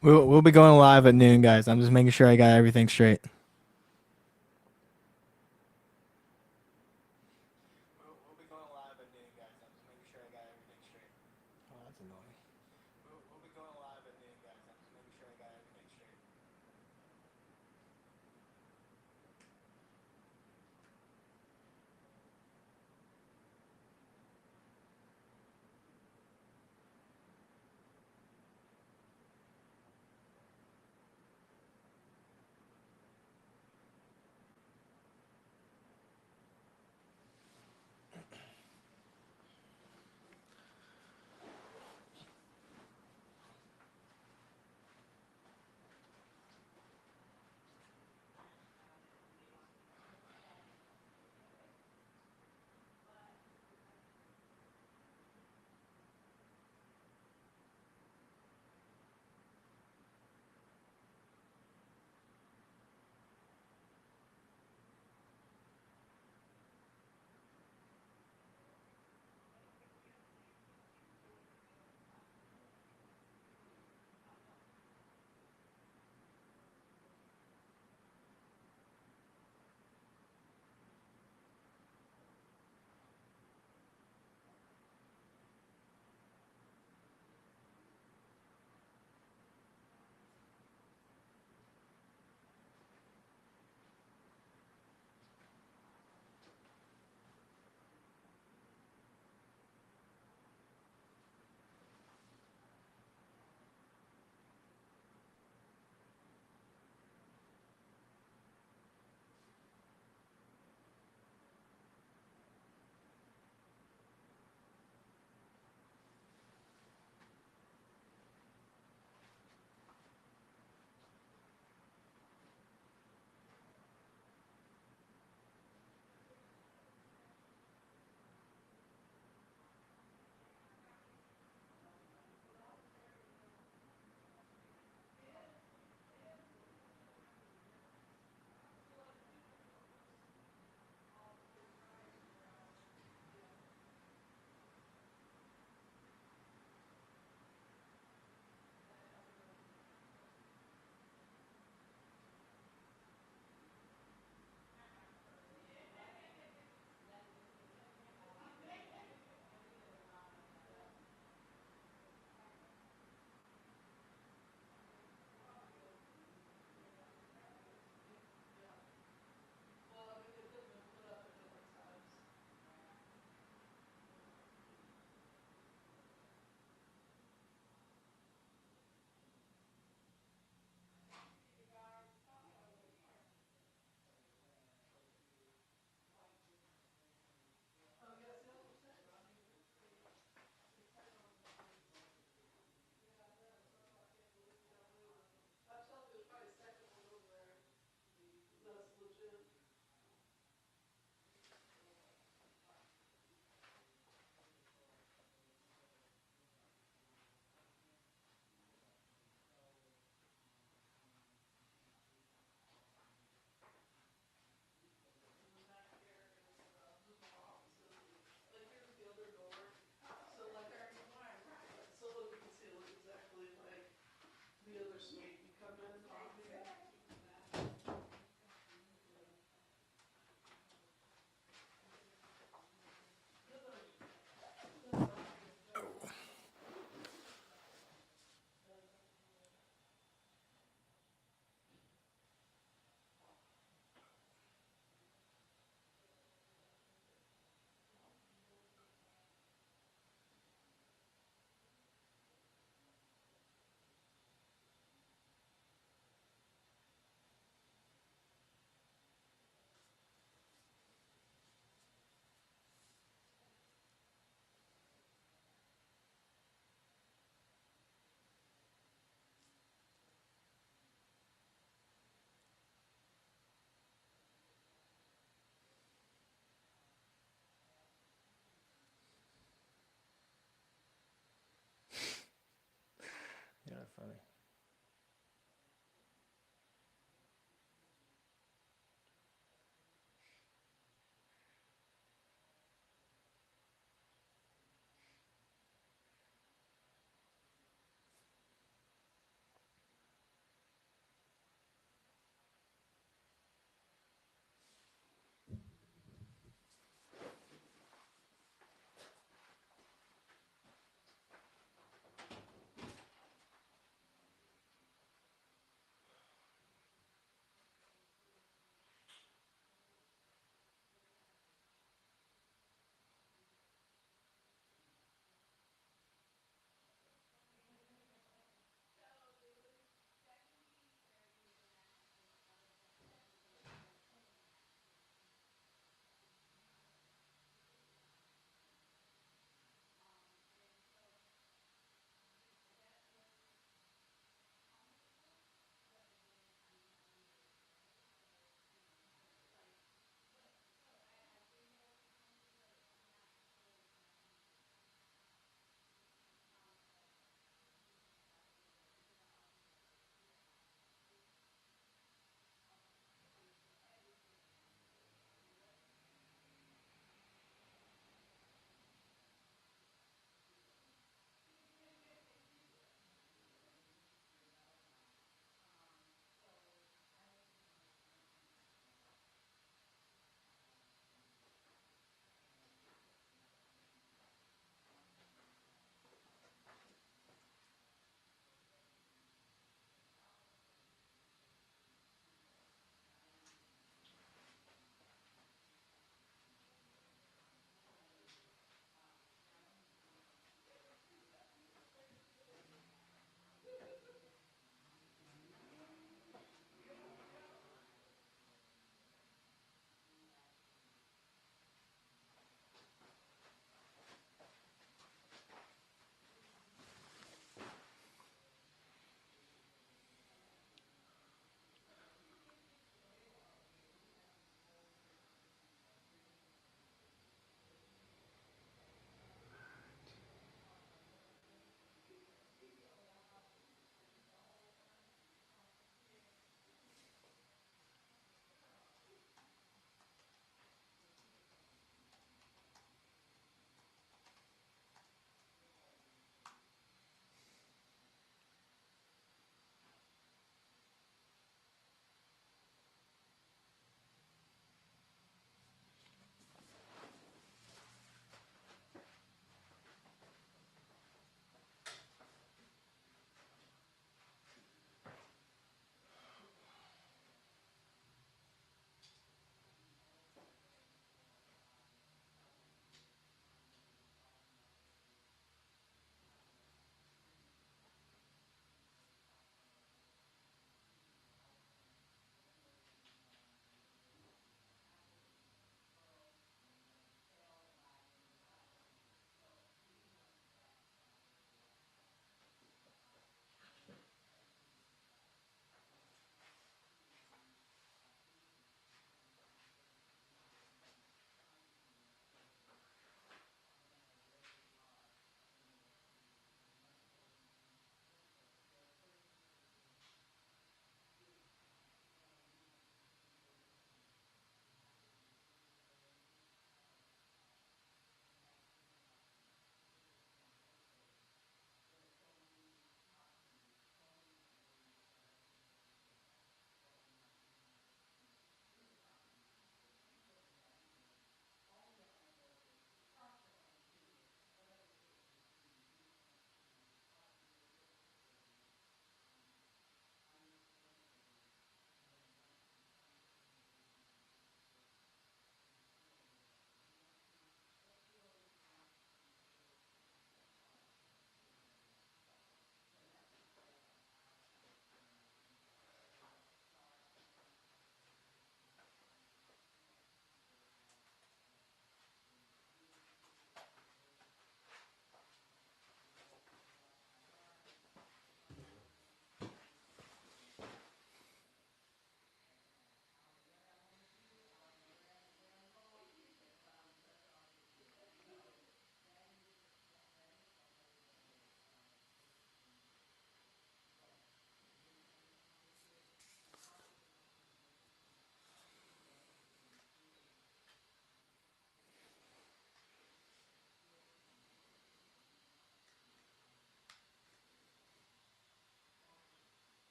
We'll be going live at noon, guys. I'm just making sure I got everything straight. We'll be going live at noon, guys. I'm just making sure I got everything straight. Oh, that's annoying. We'll be going live at noon, guys. I'm just making sure I got everything straight.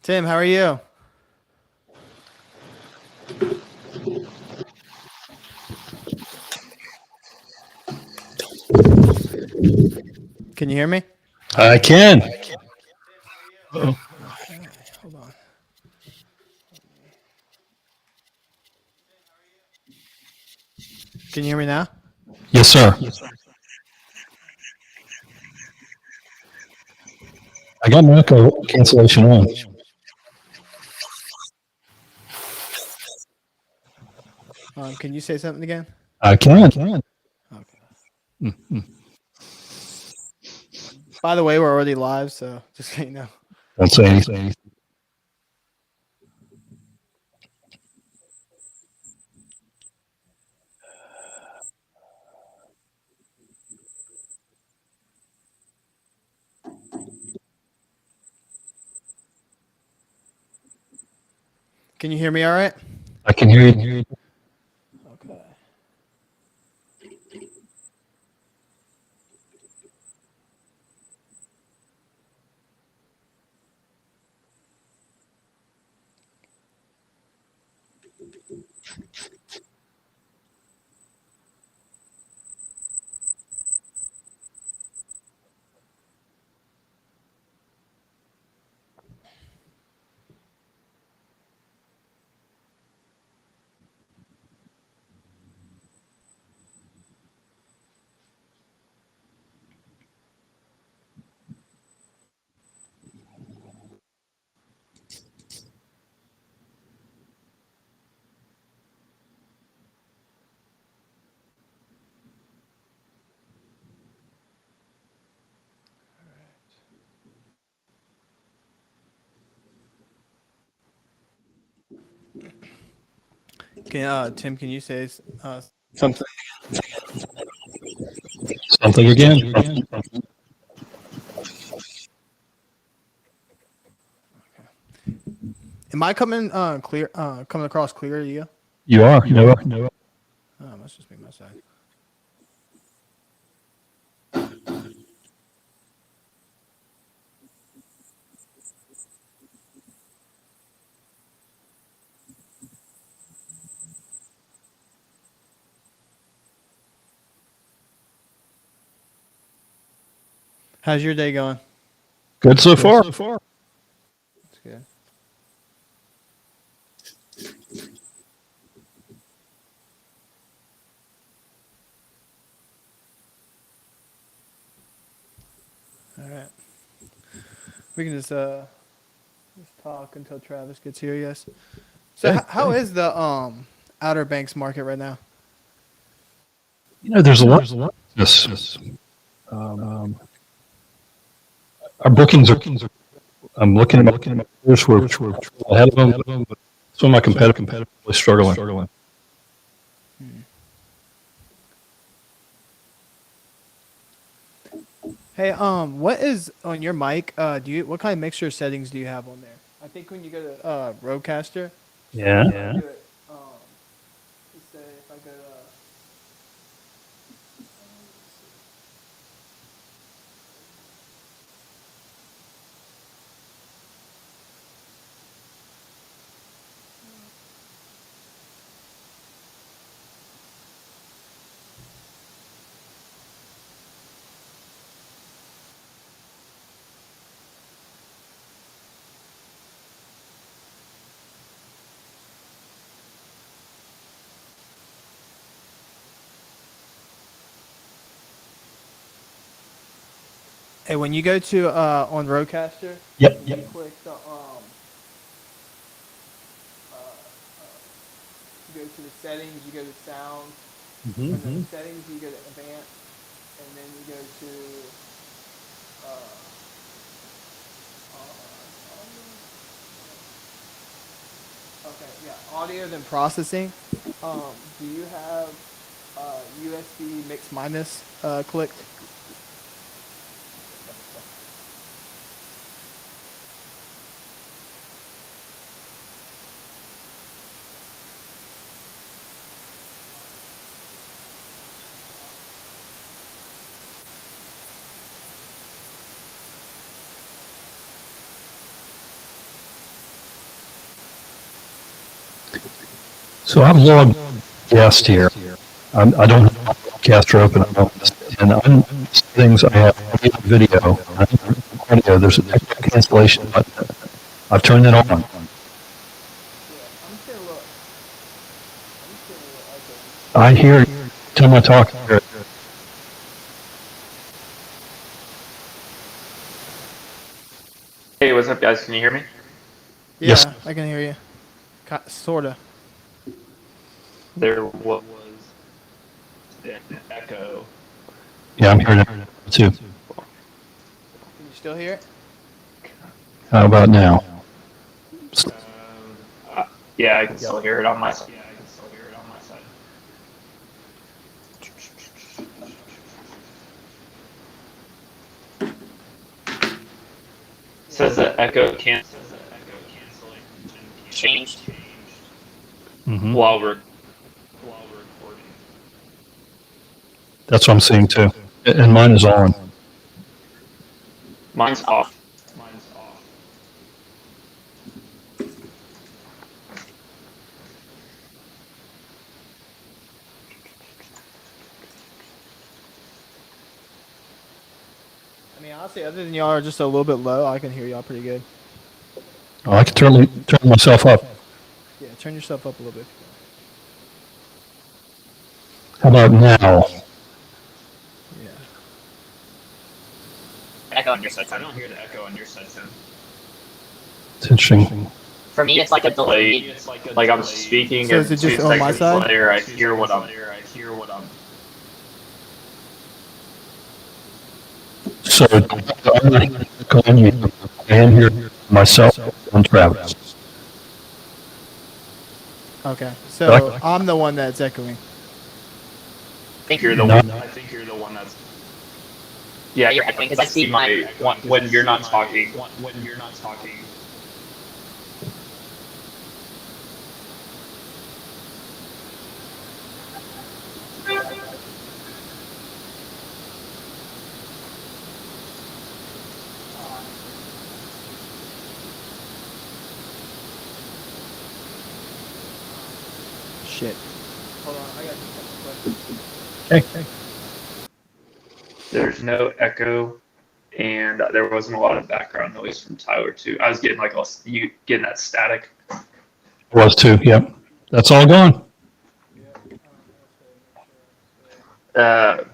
Tim, how are you? Can you hear me? I can. Uh-oh. Okay, hold on. Can you hear me now? Yes, sir. I got my echo cancellation on. Can you say something again? I can. Okay. Mm-hmm. By the way, we're already live, so just so you know. Don't say anything. Can you hear me all right? I can hear you. Okay. Tim, can you say something? Something again. Am I coming clear? Coming across clear to you? You are. No. Oh, it must just be my side. How's your day going? Good so far. That's good. All right. We can just talk until Travis gets here. Yes. So Okay. how is the Outer Banks market right now? There's a lot. Yes. Um, our bookings are. I'm looking at my peers. We're ahead of them. But some of my competitors are struggling. Hmm. Hey, what is on your mic? What kind of mixture settings do you have on there? I think when you go to Rodecaster, Yeah. do it. Just say if I go to hey, when you go to on Rodecaster, Yep. you click the you go to the settings, you go to sound, Mm-hmm. and then settings you go to advanced, and then you go to uh, okay, yeah, audio then processing. Do you have USB mix minus clicked? So I'm logged guest here. I don't have my broadcaster open at the moment. And on things I have video, audio, there's an echo cancellation button. I've turned it on. Yeah, I'm still look. I hear it. Tell my talk. I hear it. Hey, what's up, guys? Can you hear me? Yeah, Yes. I can hear you. Sorta. There was an echo. Yeah, I'm hearing it too. Can you still hear it? How about now? Yeah, I can still hear it on my side. Says that echo cancellation changed Mm-hmm. while we're recording. That's what I'm seeing too. And mine is on. Mine's off. I mean, honestly, other than y'all are just a little bit low, I can hear y'all pretty good. Oh, I can turn myself up. Yeah, turn yourself up a little bit. How about now? Yeah. Echo on your side. I don't hear the echo on your side, Tim. It's interesting. For me, it's like a delay. Like I'm speaking, So and is it just 2 on my seconds side? later, I hear what I'm. So I'm calling you. I am here myself on Travis. Okay, so I'm the one that's echoing. I think you're the one. I think you're the one that's. Yeah, you're echoing because I see my when you're not talking. Shit. Hold on, I got Hey. There's no echo, and there wasn't a lot of background noise from Tyler too. I was getting like you getting that static. Was too. Yep. That's all gone. Him,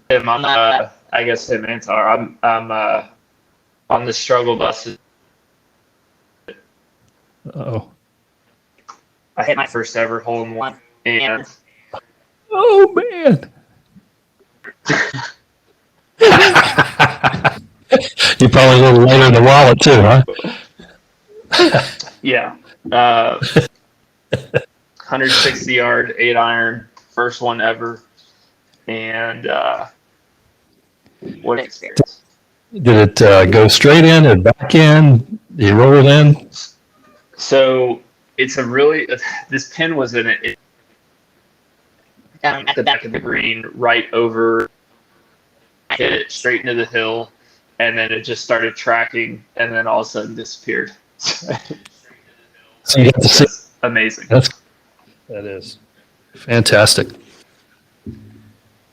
I guess him and Tyler. I'm on the struggle bus. Oh. I hit my first ever hole in one, and Oh man. You're probably a little later in the wallet too, huh? yeah, 160 yard 8-iron, first one ever, and what an experience. Did it go straight in and back in? Did you roll it in? So it's a really this pin was in it at the back of the green, right over. I hit it straight into the hill, and then it just started tracking, and then all of a sudden disappeared. So you have to see. Amazing. That is fantastic.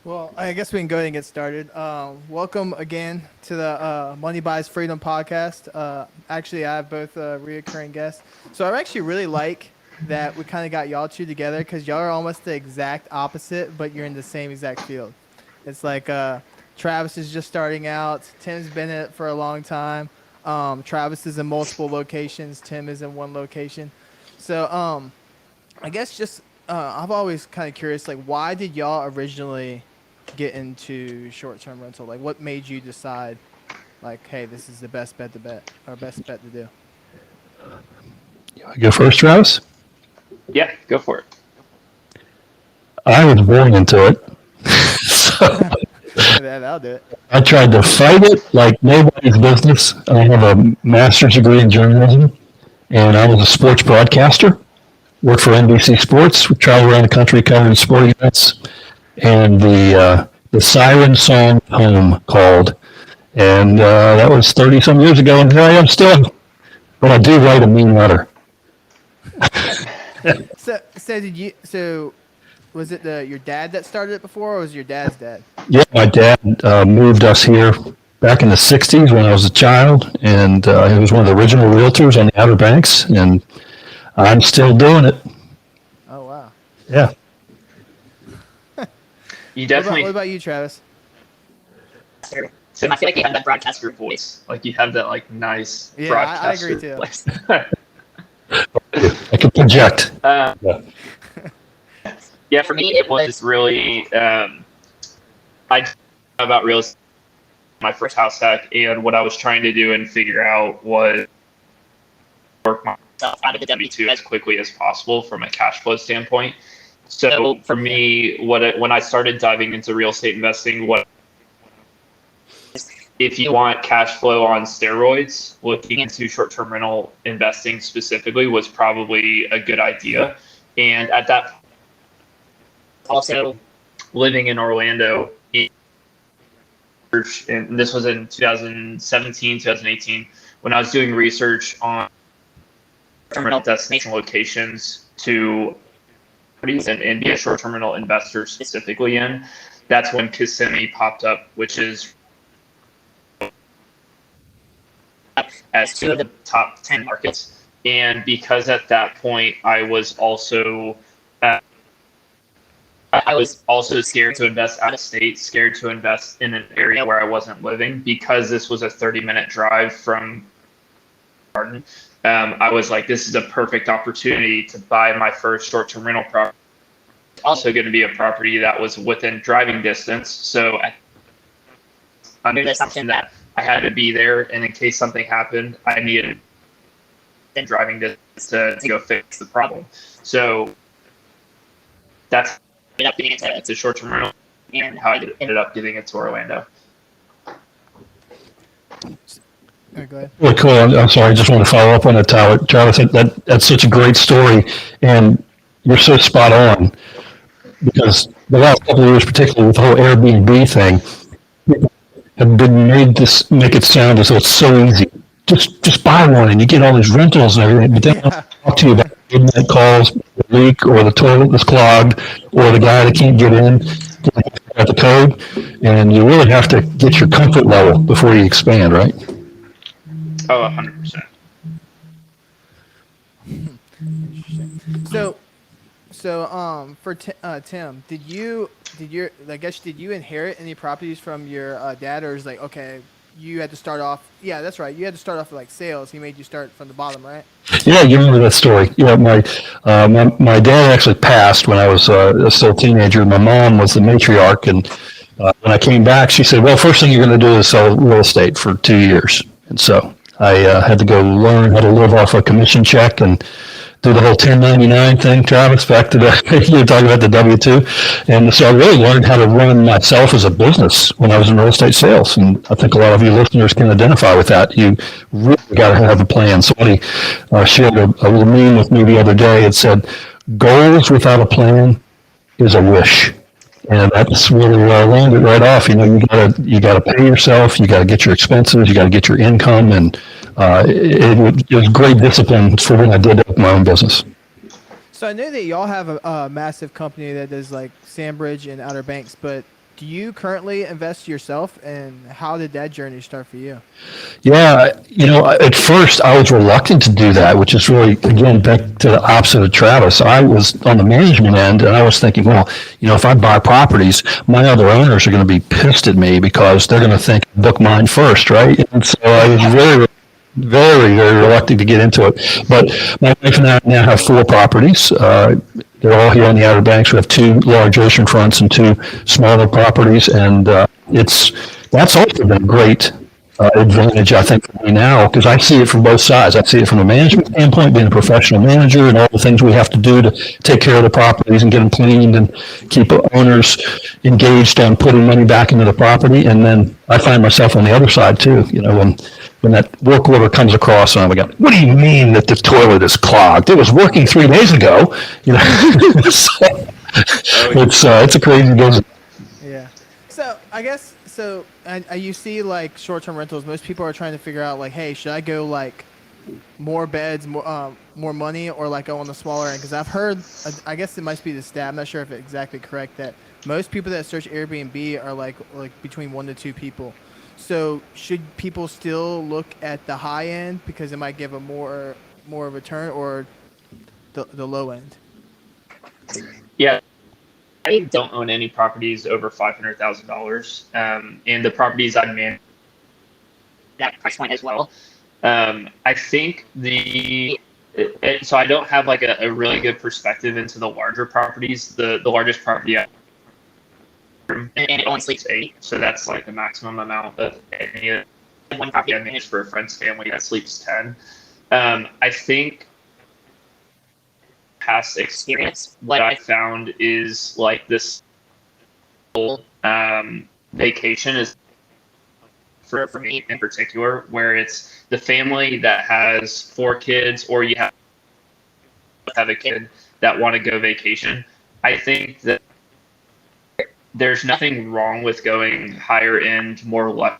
Well, I guess we can go ahead and get started. Welcome again to the Money Buys Freedom podcast. Actually, I have both reoccurring guests. So I actually really like that we kind of got y'all two together because y'all are almost the exact opposite, but you're in the same exact field. It's like Travis is just starting out. Tim's been in it for a long time. Travis is in multiple locations. Tim is in one location. So I guess just I'm always kind of curious, like, why did y'all originally get into short-term rental? Like, what made you decide, like, hey, this is the best bet to do? You want to go first, Travis? Yeah, go for it. I was born into it. So That'll do it. I tried to fight it like nobody's business. I have a master's degree in journalism, and I was a sports broadcaster. Worked for NBC Sports. We traveled around the country covering sporting events. And the Siren Song Home called. And that was 30-some years ago, and here I am still. But I do write a mean letter. So did you? So was it your dad that started it before, or was it your dad's dad? Yeah, my dad moved us here back in the 60s when I was a child, and he was one of the original realtors on the Outer Banks, and I'm still doing it. Oh wow. Yeah. You What definitely. about you, Travis? So I feel like you have that broadcaster voice. Like you have that like nice Yeah, I broadcaster agree too. voice. I can project. Yeah. Yeah, for me it was really I about real estate, my first house hack, and what I was trying to do and figure out was work myself out of the W-2 as quickly as possible from a cash flow standpoint. So for me, when I started diving into real estate investing, what if you want cash flow on steroids, looking into short-term rental investing specifically was probably a good idea. And at that, also living in Orlando, and this was in 2017, 2018, when I was doing research on short-term rental destination locations to and be a short-term rental investor specifically in. That's when Kissimmee popped up, which is as two of the top 10 markets. And because at that point I was also scared to invest out of state, scared to invest in an area where I wasn't living, because this was a 30-minute drive from Garden. I was like, this is a perfect opportunity to buy my first short-term rental property. It's also going to be a property that was within driving distance. So under the assumption that I had to be there, and in case something happened, I needed driving distance to go fix the problem. So that's ended up getting it to short-term rental, and how I ended up getting it to Orlando. Go ahead. Really cool. I'm sorry. I just want to follow up on that, Tyler. Travis, that's such a great story, and you're so spot on, because the last couple of years, particularly with the whole Airbnb thing, have been make it sound as though it's so easy. Just buy one and you get all these rentals and everything. But then I'll talk to you about midnight calls, the leak, or the toilet that's clogged, or the guy that can't get in at the code, and you really have to get your comfort level before you expand, right? Oh, 100%. So for Tim, did you inherit any properties from your dad, or is like, okay, you had to start off? Yeah, that's right. You had to start off with like sales. He made you start from the bottom, right? Yeah, you remember that story. Yeah, my dad actually passed when I was still a teenager. My mom was the matriarch, and when I came back, she said, "Well, first thing you're going to do is sell real estate for 2 years." And so I had to go learn how to live off a commission check and do the whole 1099 thing, Travis, back to the, you were talking about the W-2. And so I really learned how to run myself as a business when I was in real estate sales. And I think a lot of you listeners can identify with that. You really got to have a plan. Somebody shared a little meme with me the other day. It said, goals without a plan is a wish. And that's really where I landed right off. You know, you gotta pay yourself, you gotta get your expenses, you gotta get your income, and it was great discipline for when I did my own business. So I know that y'all have a massive company that does like Sandbridge and Outer Banks, but do you currently invest yourself, and how did that journey start for you? Yeah, you know, at first I was reluctant to do that, which is really, again, back to the opposite of Travis. I was on the management end, and I was thinking, well, you know, if I buy properties, my other owners are going to be pissed at me because they're going to think book mine first, right? And so I was very, very reluctant to get into it. But my wife and I now have 4 properties. They're all here on the Outer Banks. We have 2 large oceanfronts and 2 smaller properties, and that's also been a great advantage, I think, for me now, because I see it from both sides. I see it from a management standpoint, being a professional manager, and all the things we have to do to take care of the properties and get them cleaned and keep owners engaged on putting money back into the property. And then I find myself on the other side too. You know, when that work order comes across, and I'm like, what do you mean that the toilet is clogged? It was working 3 days ago. You know, so it's a crazy business. Yeah. So I guess you see like short-term rentals. Most people are trying to figure out like, hey, should I go like more beds, more money, or like go on the smaller end? Because I've heard, I guess it might be the stat. I'm not sure if it's exactly correct that most people that search Airbnb are like between 1 to 2 people. So should people still look at the high end because it might give a more return, or the low end? Yeah, I don't own any properties over $500,000, and the properties I manage that price point as well. I think so I don't have like a really good perspective into the larger properties. The largest property and it only sleeps 8, so that's like the maximum amount of any one property I manage for a friend's family that sleeps 10. I think past experience, what I found is like this vacation is for me in particular, where it's the family that has 4 kids, or you have a kid that want to go vacation. I think that there's nothing wrong with going higher end, more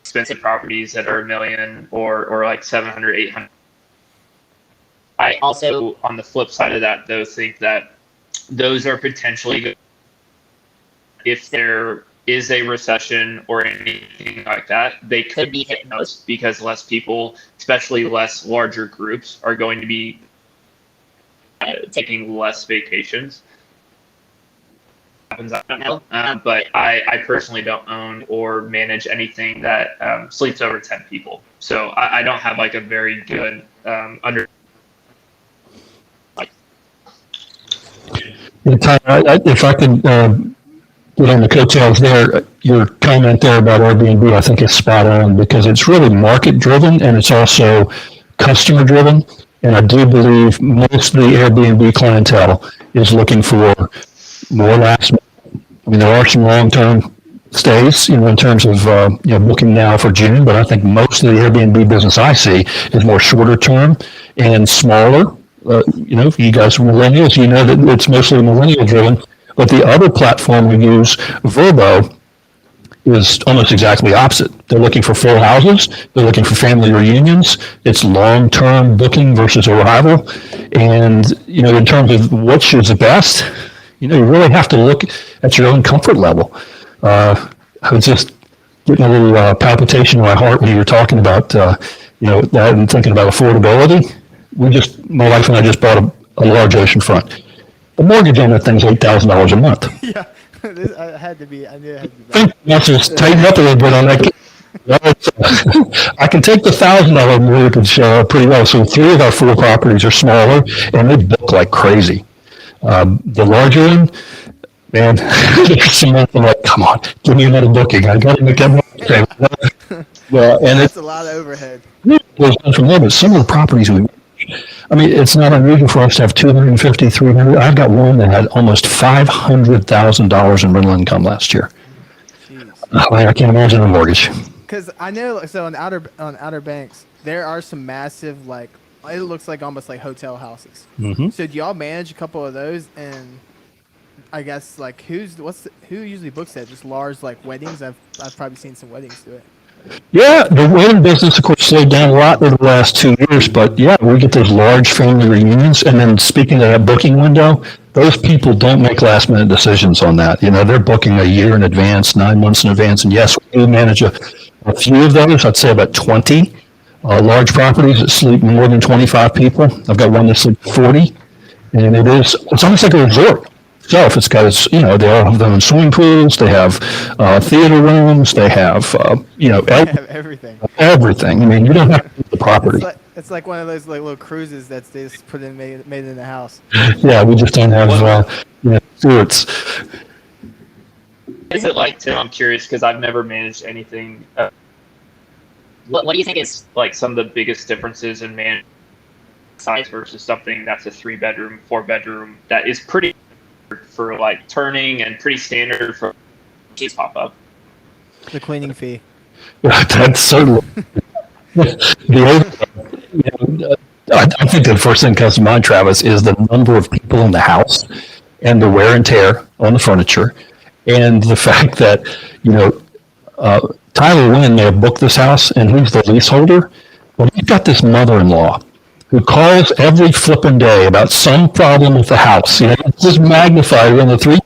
expensive properties that are $1 million or like 700, 800. I also, on the flip side of that, though, think that those are potentially good if there is a recession or anything like that. They could be hit most because less people, especially less larger groups, are going to be taking less vacations. Happens, I don't know, but I personally don't own or manage anything that sleeps over 10 people. So I don't have like a very good Tyler, if I could get on the coattails there, your comment there about Airbnb, I think is spot on because it's really market driven and it's also customer driven. And I do believe most of the Airbnb clientele is looking for more last minute. I mean, there are some long-term stays, in terms of, booking now for June, but I think most of the Airbnb business I see is more shorter term and smaller. You guys are millennials, you know that it's mostly millennial driven, but the other platform we use, Vrbo, is almost exactly opposite. They're looking for full houses. They're looking for family reunions. It's long-term booking versus arrival. And, in terms of which is the best, you really have to look at your own comfort level. I was just getting a little palpitation in my heart when you were talking about, that and thinking about affordability. My wife and I just bought a large oceanfront. The mortgage on that thing's $8,000 a month. Yeah, I knew it had to be. Let's just tighten up a little bit on that. I can take the $1,000 mortgage pretty well. So 3 of our 4 properties are smaller, and they book like crazy. The larger one, man, there's some months I'm like, come on, give me another booking. I got to make that one. Well, and that's a lot of overhead. Goes on from there, but some of the properties it's not unusual for us to have 250, 300. I've got one that had almost $500,000 in rental income last year. I can't imagine a mortgage. Because I know, so on Outer Banks, there are some massive, it looks like almost like hotel houses. Mm-hmm. So do y'all manage a couple of those? And I guess who usually books that? Just large weddings. I've probably seen some weddings do it. Yeah, the wedding business, of course, slowed down a lot over the last 2 years, but yeah, we get those large family reunions. And then speaking of that booking window, those people don't make last minute decisions on that. They're booking a year in advance, 9 months in advance. And yes, we do manage a few of those. I'd say about 20 large properties that sleep more than 25 people. I've got one that sleeps 40, and it's almost like a resort. It's got they all have their own swimming pools. They have theater rooms. They have they have everything. Everything. I mean, you don't have to leave the property. It's like one of those little cruises that they just put in made in the house. Yeah, we just don't have stewards. Is it like, Tim? I'm curious because I've never managed anything. What do you think is like some of the biggest differences in management size versus something that's a 3-bedroom, 4-bedroom that is pretty for turning and pretty standard for keys pop up? The cleaning fee. That's so. I think the first thing that comes to mind, Travis, is the number of people in the house and the wear and tear on the furniture, and the fact that Tyler Wynn may have booked this house and he's the leaseholder, Well, you've got this mother-in-law who calls every flipping day about some problem with the house. It's just magnified on the three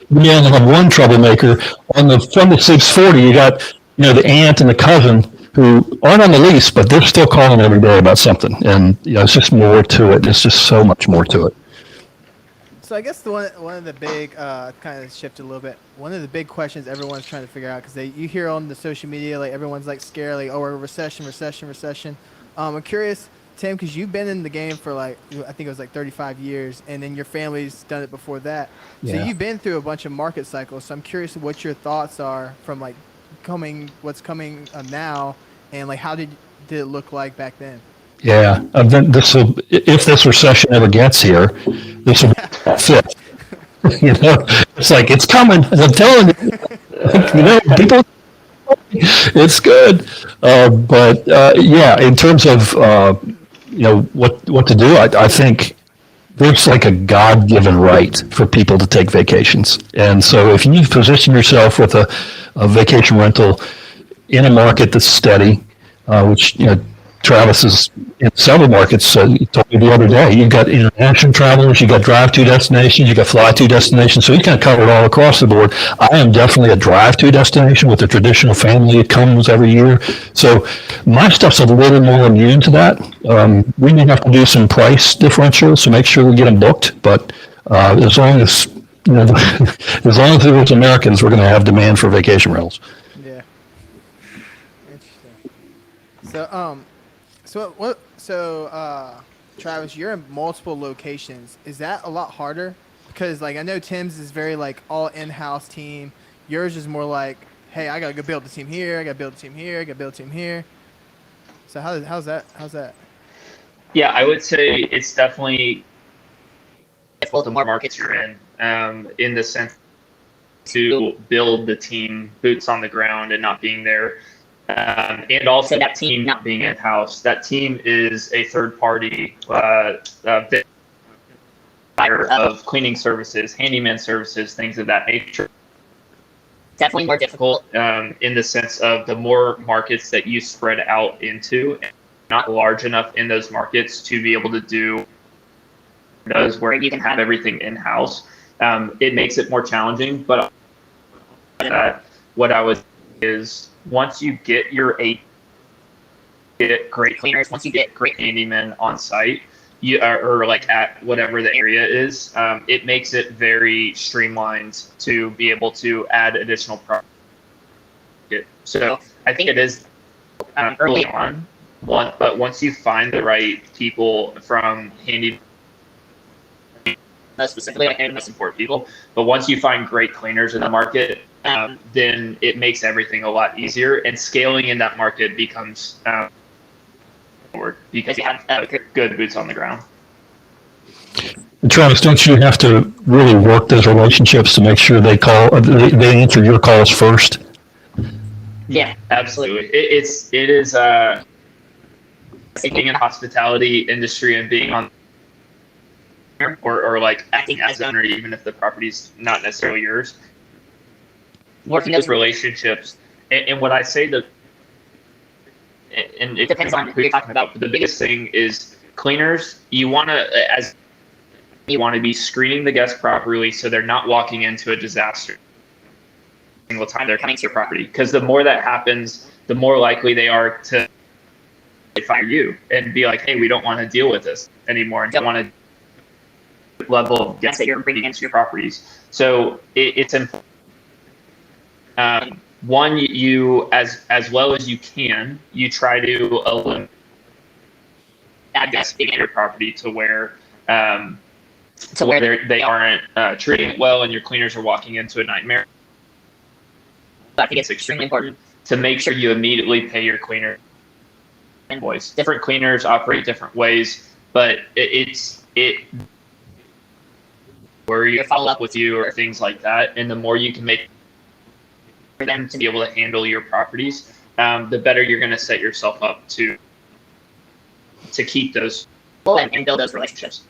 men have one troublemaker. On the from the 640, you got the aunt and the cousin who aren't on the lease, but they're still calling every day about something. And it's just more to it. There's just so much more to it. So I guess one of the big kind of shift a little bit. One of the big questions everyone's trying to figure out because you hear on the social media like everyone's like scared like, oh, we're recession. I'm curious, Tim, because you've been in the game for like I think it was like 35 years, and then your family's done it before that. So Yeah. you've been through a bunch of market cycles. So I'm curious what your thoughts are from like what's coming now, and like how did it look like back then? Yeah, then if this recession ever gets here, this will be fifth. It's like it's coming. I'm telling you, people, it's good. But yeah, in terms of what to do, I think there's like a God-given right for people to take vacations, and so if you position yourself with a vacation rental in a market that's steady, which Travis is in several markets. He told me the other day, you've got international travelers, you've got drive-to destinations, you've got fly-to destinations, so you kind of cover it all across the board. I am definitely a drive-to destination with a traditional family. It comes every year. So my stuff's a little more immune to that. We may have to do some price differentials to make sure we get them booked, but as long as as long as it's Americans, we're going to have demand for vacation rentals. Yeah. Interesting. So Travis, you're in multiple locations. Is that a lot harder? Because like I know Tim's is very like all in-house team. Yours is more like, hey, I gotta go build the team here. I gotta build a team here. I gotta build a team here. So how's that? Yeah, I would say it's definitely difficult the more markets you're in the sense to build the team, boots on the ground, and not being there. And also that team not being in-house. That team is a third-party buyer of cleaning services, handyman services, things of that nature. Definitely more difficult in the sense of the more markets that you spread out into, not large enough in those markets to be able to do those where you can have everything in-house. It makes it more challenging, but what I would is once you get get great cleaners, once you get great handymen on site, or like at whatever the area is, it makes it very streamlined to be able to add additional products. So I think it is early on, but once you find the right people from handy, specifically like handyman support people, but once you find great cleaners in the market, then it makes everything a lot easier, and scaling in that market becomes because you have good boots on the ground. And Travis, don't you have to really work those relationships to make sure they answer your calls first? Yeah, absolutely. It is being in the hospitality industry and being on or like acting as owner, even if the property's not necessarily yours. Working those relationships, and what I say and it depends on who you're talking about, but the biggest thing is cleaners. You want to be screening the guests properly so they're not walking into a disaster single time they're coming to your property, because the more that happens, the more likely they are to fire you and be like, hey, we don't want to deal with this anymore, and don't want to level of guests that you're bringing into your properties. So it's important. One, you as well as you can, you try to eliminate guests being in your property to where they aren't treating it well, and your cleaners are walking into a nightmare. I think it's extremely important to make sure you immediately pay your cleaner invoice. Different cleaners operate different ways, but it where you follow up with you or things like that, and the more you can make for them to be able to handle your properties, the better you're going to set yourself up to keep those and build those relationships.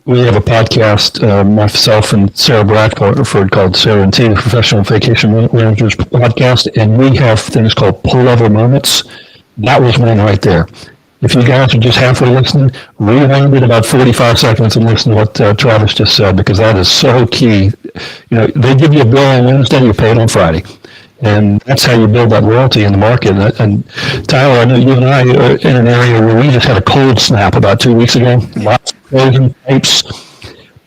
We have a podcast, myself and Sarah Bradford, called Sarah and T, the Professional Vacation Managers Podcast, and we have things called pull-over moments. That was one right there. If you guys are just halfway listening, rewind it about 45 seconds and listen to what Travis just said, because that is so key. You know, they give you a bill on Wednesday, you pay it on Friday. And that's how you build that loyalty in the market. And Tyler, I know you and I are in an area where we just had a cold snap about 2 weeks ago. Lots of frozen pipes.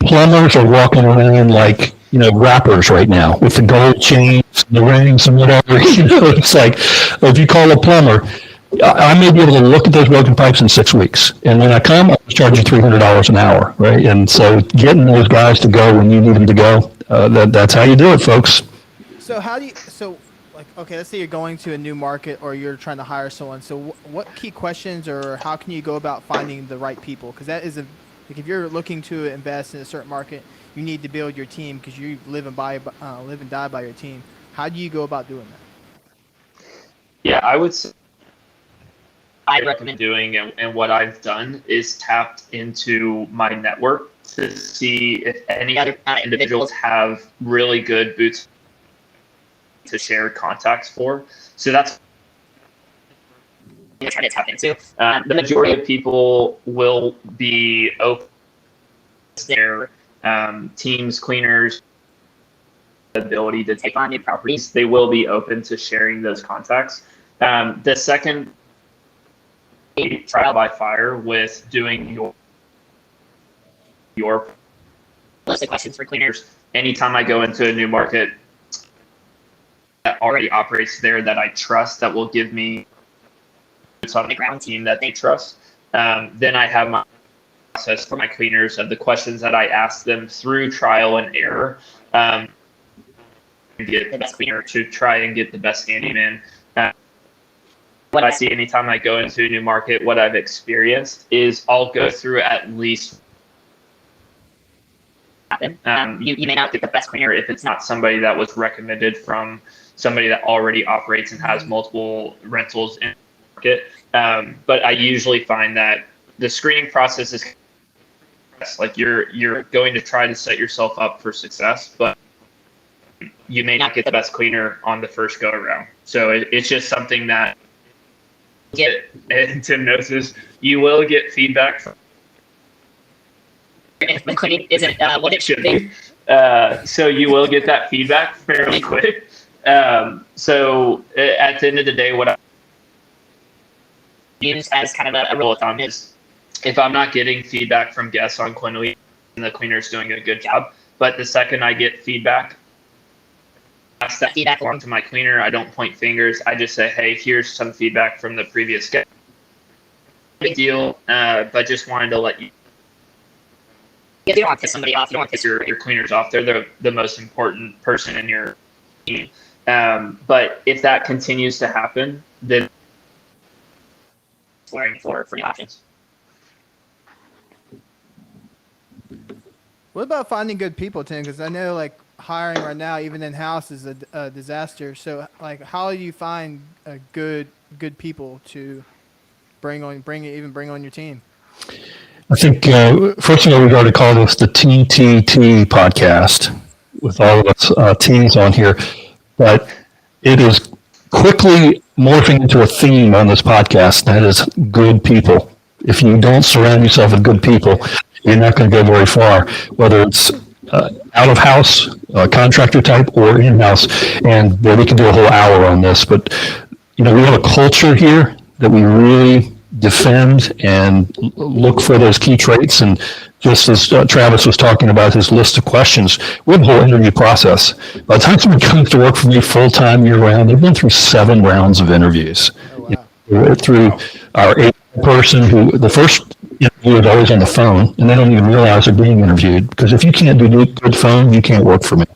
Plumbers are walking around like, you know, rappers right now with the gold chains, and the rings, and whatever. You know, it's like, if you call a plumber, I may be able to look at those broken pipes in 6 weeks. And when I come, I'll charge you $300 an hour, right? And so getting those guys to go when you need them to go, that's how you do it, folks. So how do you like, okay, let's say you're going to a new market or you're trying to hire someone. So what key questions or how can you go about finding the right people? Because that is like, if you're looking to invest in a certain market, you need to build your team because you live and die by your team. How do you go about doing that? Yeah, I recommend doing, and what I've done is tapped into my network to see if any other individuals have really good boots to share contacts for. So that's what I'm trying to tap into. The majority of people will be open to their teams, cleaners, ability to take on new properties. They will be open to sharing those contacts. The second, trial by fire with doing your list of questions for cleaners. Anytime I go into a new market that already operates there that I trust, that will give me boots on the ground team that they trust, then I have my process for my cleaners of the questions that I ask them through trial and error. Get the best cleaner to try and get the best handyman. What I see anytime I go into a new market, what I've experienced is I'll go through at least. You may not get the best cleaner if it's not somebody that was recommended from somebody that already operates and has multiple rentals in the market. But I usually find that the screening process is like you're going to try to set yourself up for success, but you may not get the best cleaner on the first go around. So it's just something that and Tim knows this, you will get feedback from if the cleaning isn't what it should be. So you will get that feedback fairly quick. So at the end of the day, what I use as kind of a rule of thumb is if I'm not getting feedback from guests on cleanliness, the cleaner's doing a good job. But the second I get feedback, pass that feedback along to my cleaner. I don't point fingers. I just say, hey, here's some feedback from the previous guest. Big deal, but just wanted to let you. You don't want to piss somebody off. You don't want to piss your cleaners off. They're the most important person in your team. But if that continues to happen, then exploring for new options. What about finding good people, Tim? Because I know like hiring right now, even in house, is a disaster. So like, how do you find good people to bring on your team? I think first of all, we've already called this the TTT podcast with all of us teams on here, but it is quickly morphing into a theme on this podcast. That is good people. If you don't surround yourself with good people, you're not going to go very far, whether it's out of house, contractor type, or in house. And we can do a whole hour on this, but we have a culture here that we really defend and look for those key traits. And just as Travis was talking about his list of questions, we have a whole interview process. By the time someone comes to work for me full-time year-round, they've been through 7 rounds of interviews. Oh, wow. Through our HR person, who the first interview is always on the phone, and they don't even realize they're being interviewed, because if you can't do good phone, you can't work for me.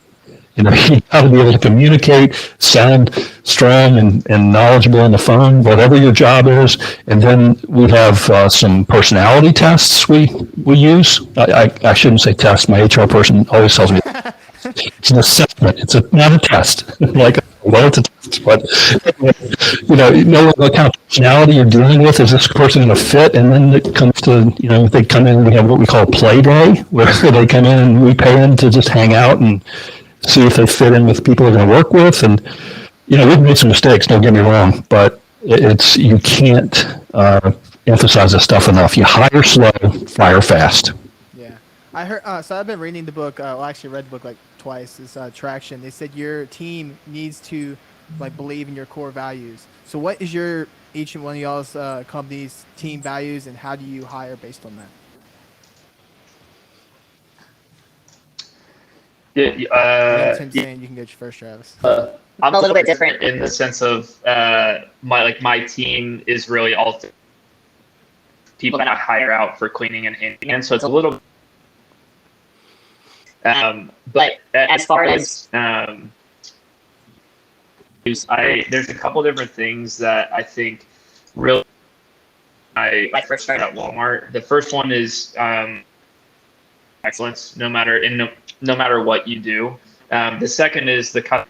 You got to be able to communicate, sound strong and knowledgeable on the phone, whatever your job is. And then we have some personality tests we use. I shouldn't say test. My HR person always tells me it's an assessment. It's not a test. Like, well, it's a test. But, know what kind of personality you're dealing with. Is this person going to fit? And then it comes to, they come in, we have what we call play day, where they come in and we pay them to just hang out and see if they fit in with people they're going to work with. And, we've made some mistakes, don't get me wrong, but It's you can't emphasize this stuff enough. You hire slow, fire fast. Yeah, I heard. So I've been reading the book. Well, I actually read the book like twice. It's Traction. They said your team needs to like believe in your core values. So what is your each and one of y'all's company's team values, and how do you hire based on that? Yeah, I know Tim's saying you can get your first, Travis. I'm a little bit different in the sense of my team is really all people that I hire out for cleaning and handyman, so it's a little. But as far as there's a couple different things that I think really I first started at Walmart. The first one is excellence, no matter what you do. The second is the customer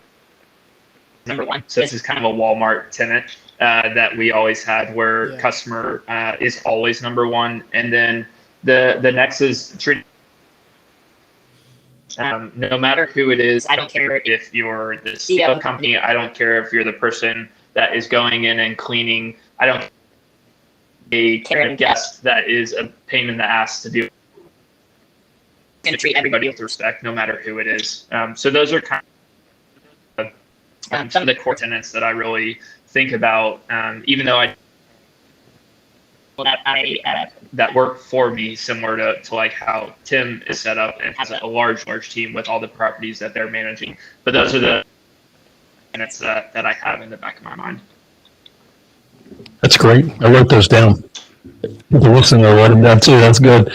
number one. So this is kind of a Walmart tenet that we always had, where customer is always number one, and then the next is treat. No matter who it is, I don't care if you're the CEO of the company. I don't care if you're the person that is going in and cleaning. I don't care a caring guest that is a pain in the ass to do. And treat everybody with respect, no matter who it is. So those are kind of some of the core tenets that I really think about, even though that work for me, similar to like how Tim is set up and has a large team with all the properties that they're managing. But those are the tenets that I have in the back of my mind. That's great. I wrote those down. People listening will write them down too. That's good.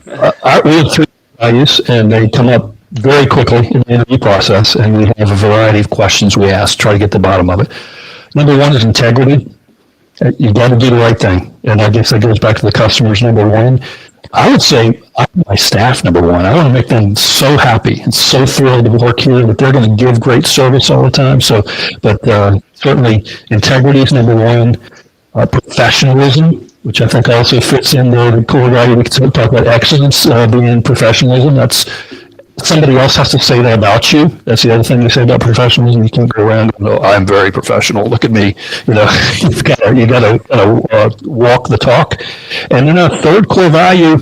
We have three values, and they come up very quickly in the interview process, and we have a variety of questions we ask, try to get to the bottom of it. Number one is integrity. You got to do the right thing, and I guess that goes back to the customers. Number one, I would say my staff. Number one, I want to make them so happy and so thrilled to work here that they're going to give great service all the time. So, but certainly integrity is number one. Professionalism, which I think also fits in the core value. We can talk about excellence being professionalism. That's somebody else has to say that about you. That's the other thing you say about professionalism. You can't go around and go, I'm very professional. Look at me. You know, you got to walk the talk. And then our third core value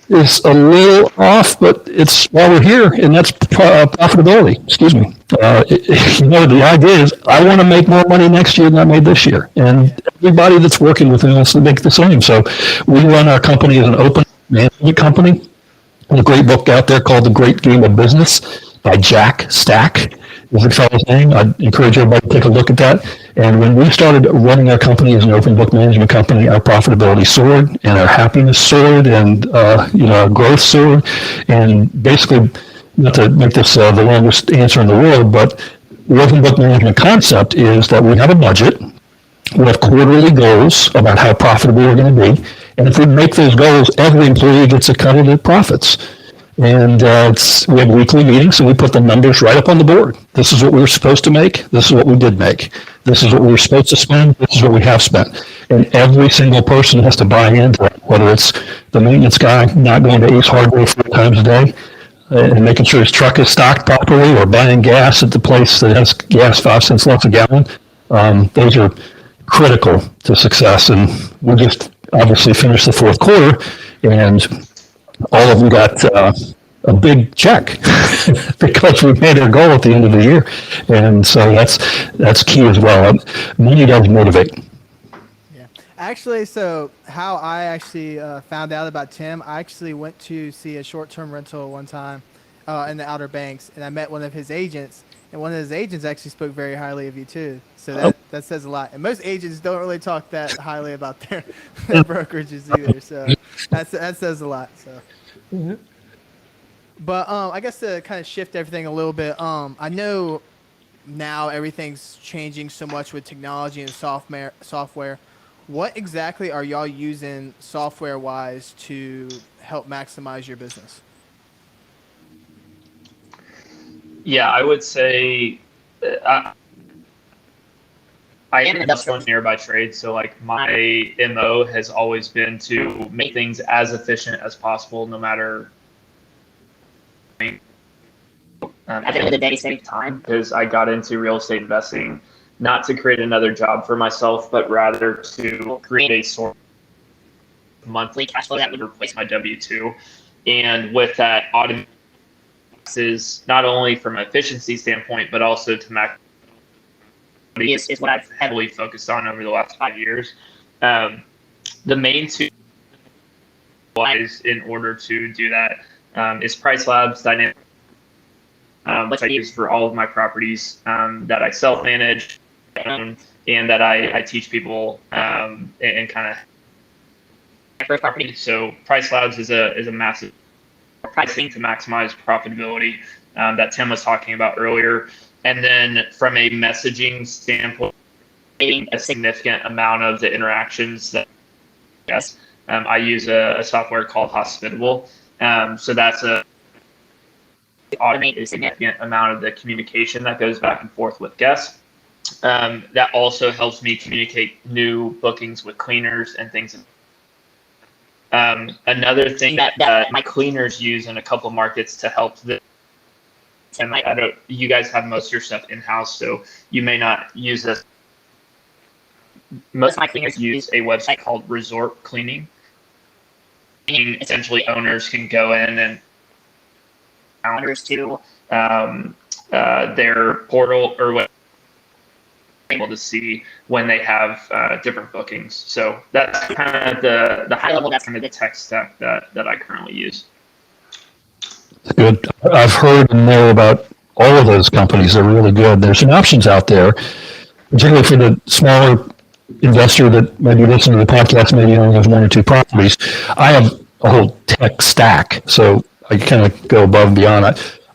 is a little off, but it's while we're here, and that's profitability. Excuse me. The idea is I want to make more money next year than I made this year, and everybody that's working with me wants to make the same. So we run our company as an open management company. There's a great book out there called The Great Game of Business by Jack Stack is the fellow's name. I'd encourage everybody to take a look at that. And when we started running our company as an open book management company, our profitability soared and our happiness soared and our growth soared. And basically, not to make this the longest answer in the world, but the open book management concept is that we have a budget. We have quarterly goals about how profitable we're going to be. And if we make those goals, every employee gets a cut of the profits. And we have weekly meetings, and we put the numbers right up on the board. This is what we were supposed to make. This is what we did make. This is what we were supposed to spend. This is what we have spent. And every single person has to buy into that, whether it's the maintenance guy not going to Ace Hardware 4 times a day and making sure his truck is stocked properly, or buying gas at the place that has gas 5 cents less a gallon. Those are critical to success. And we just obviously finished the fourth quarter, and all of them got a big check because we made our goal at the end of the year. And so that's key as well. Money does motivate. Yeah. Actually, so how I actually found out about Tim, I actually went to see a short-term rental one time in the Outer Banks, and I met one of his agents. And one of his agents actually spoke very highly of you too. So that says a lot. And most agents don't really talk that highly about their brokerages either. So that says a lot. So, but I guess to kind of shift everything a little bit, I know now everything's changing so much with technology and software. What exactly are y'all using software-wise to help maximize your business? Yeah, I would say I am an industrial engineer by trade, so like my MO has always been to make things as efficient as possible, no matter. At the end of the day, save time, because I got into real estate investing not to create another job for myself, but rather to create a source of monthly cash flow that would replace my W-2. And with that, automation is not only from an efficiency standpoint, but also to max is what I've heavily focused on over the last 5 years. The main two is in order to do that is Price Labs Dynamic, which I use for all of my properties that I self-manage and that I teach people and kind of first property. So Price Labs is a massive pricing to maximize profitability that Tim was talking about earlier. And then from a messaging standpoint, a significant amount of the interactions that I use a software called Hospitable. So that's automate a significant amount of the communication that goes back and forth with guests. That also helps me communicate new bookings with cleaners and things. Another thing that my cleaners use in a couple markets to help the, and you guys have most of your stuff in-house, so you may not use this. Most of my cleaners use a website called Resort Cleaning. And essentially, owners can go in and calendars to their portal or what able to see when they have different bookings. So that's kind of the high level. That's kind of the tech stack that I currently use. Good. I've heard and know about all of those companies. They're really good. There's some options out there, particularly for the smaller investor that might be listening to the podcast, maybe only has one or two properties. I have a whole tech stack, so I kind of go above and beyond.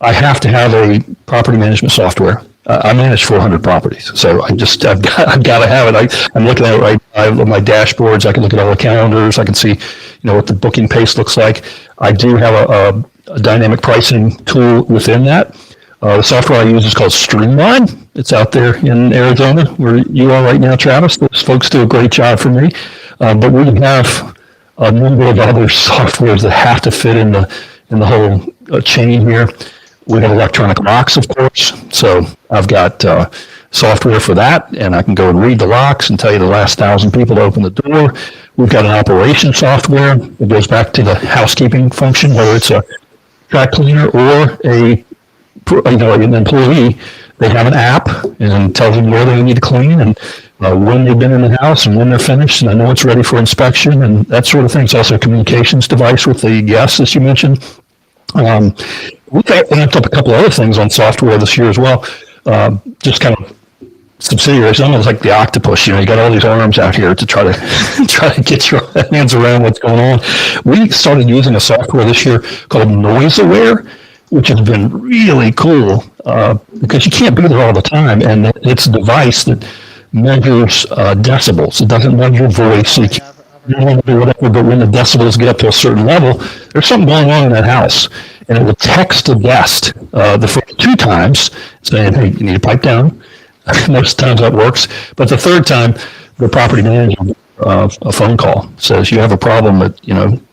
I have to have a property management software. I manage 400 properties, so I've got to have it. I'm looking at it right now. I have my dashboards. I can look at all the calendars. I can see, what the booking pace looks like. I do have a dynamic pricing tool within that. The software I use is called Streamline. It's out there in Arizona, where you are right now, Travis. Those folks do a great job for me. But we have a number of other softwares that have to fit in the whole chain here. We have electronic locks, of course. So I've got software for that, and I can go and read the locks and tell you the last 1,000 people to open the door. We've got an operation software that goes back to the housekeeping function, whether it's a track cleaner or an employee. They have an app and tells them where they need to clean and when they've been in the house and when they're finished, and I know it's ready for inspection and that sort of thing. It's also a communications device with the guests, as you mentioned. We've ramped up a couple other things on software this year as well. Just kind of subsidiaries, almost like the octopus. You got all these arms out here to try to get your hands around what's going on. We started using a software this year called Noise Aware, which has been really cool because you can't be there all the time, and it's a device that measures decibels. It doesn't measure voice. So you don't want to do whatever, but when the decibels get up to a certain level, there's something going on in that house. And it will text the guest the first 2 times saying, hey, you need to pipe down. Most times that works. But the third time, the property manager, a phone call says, you have a problem at,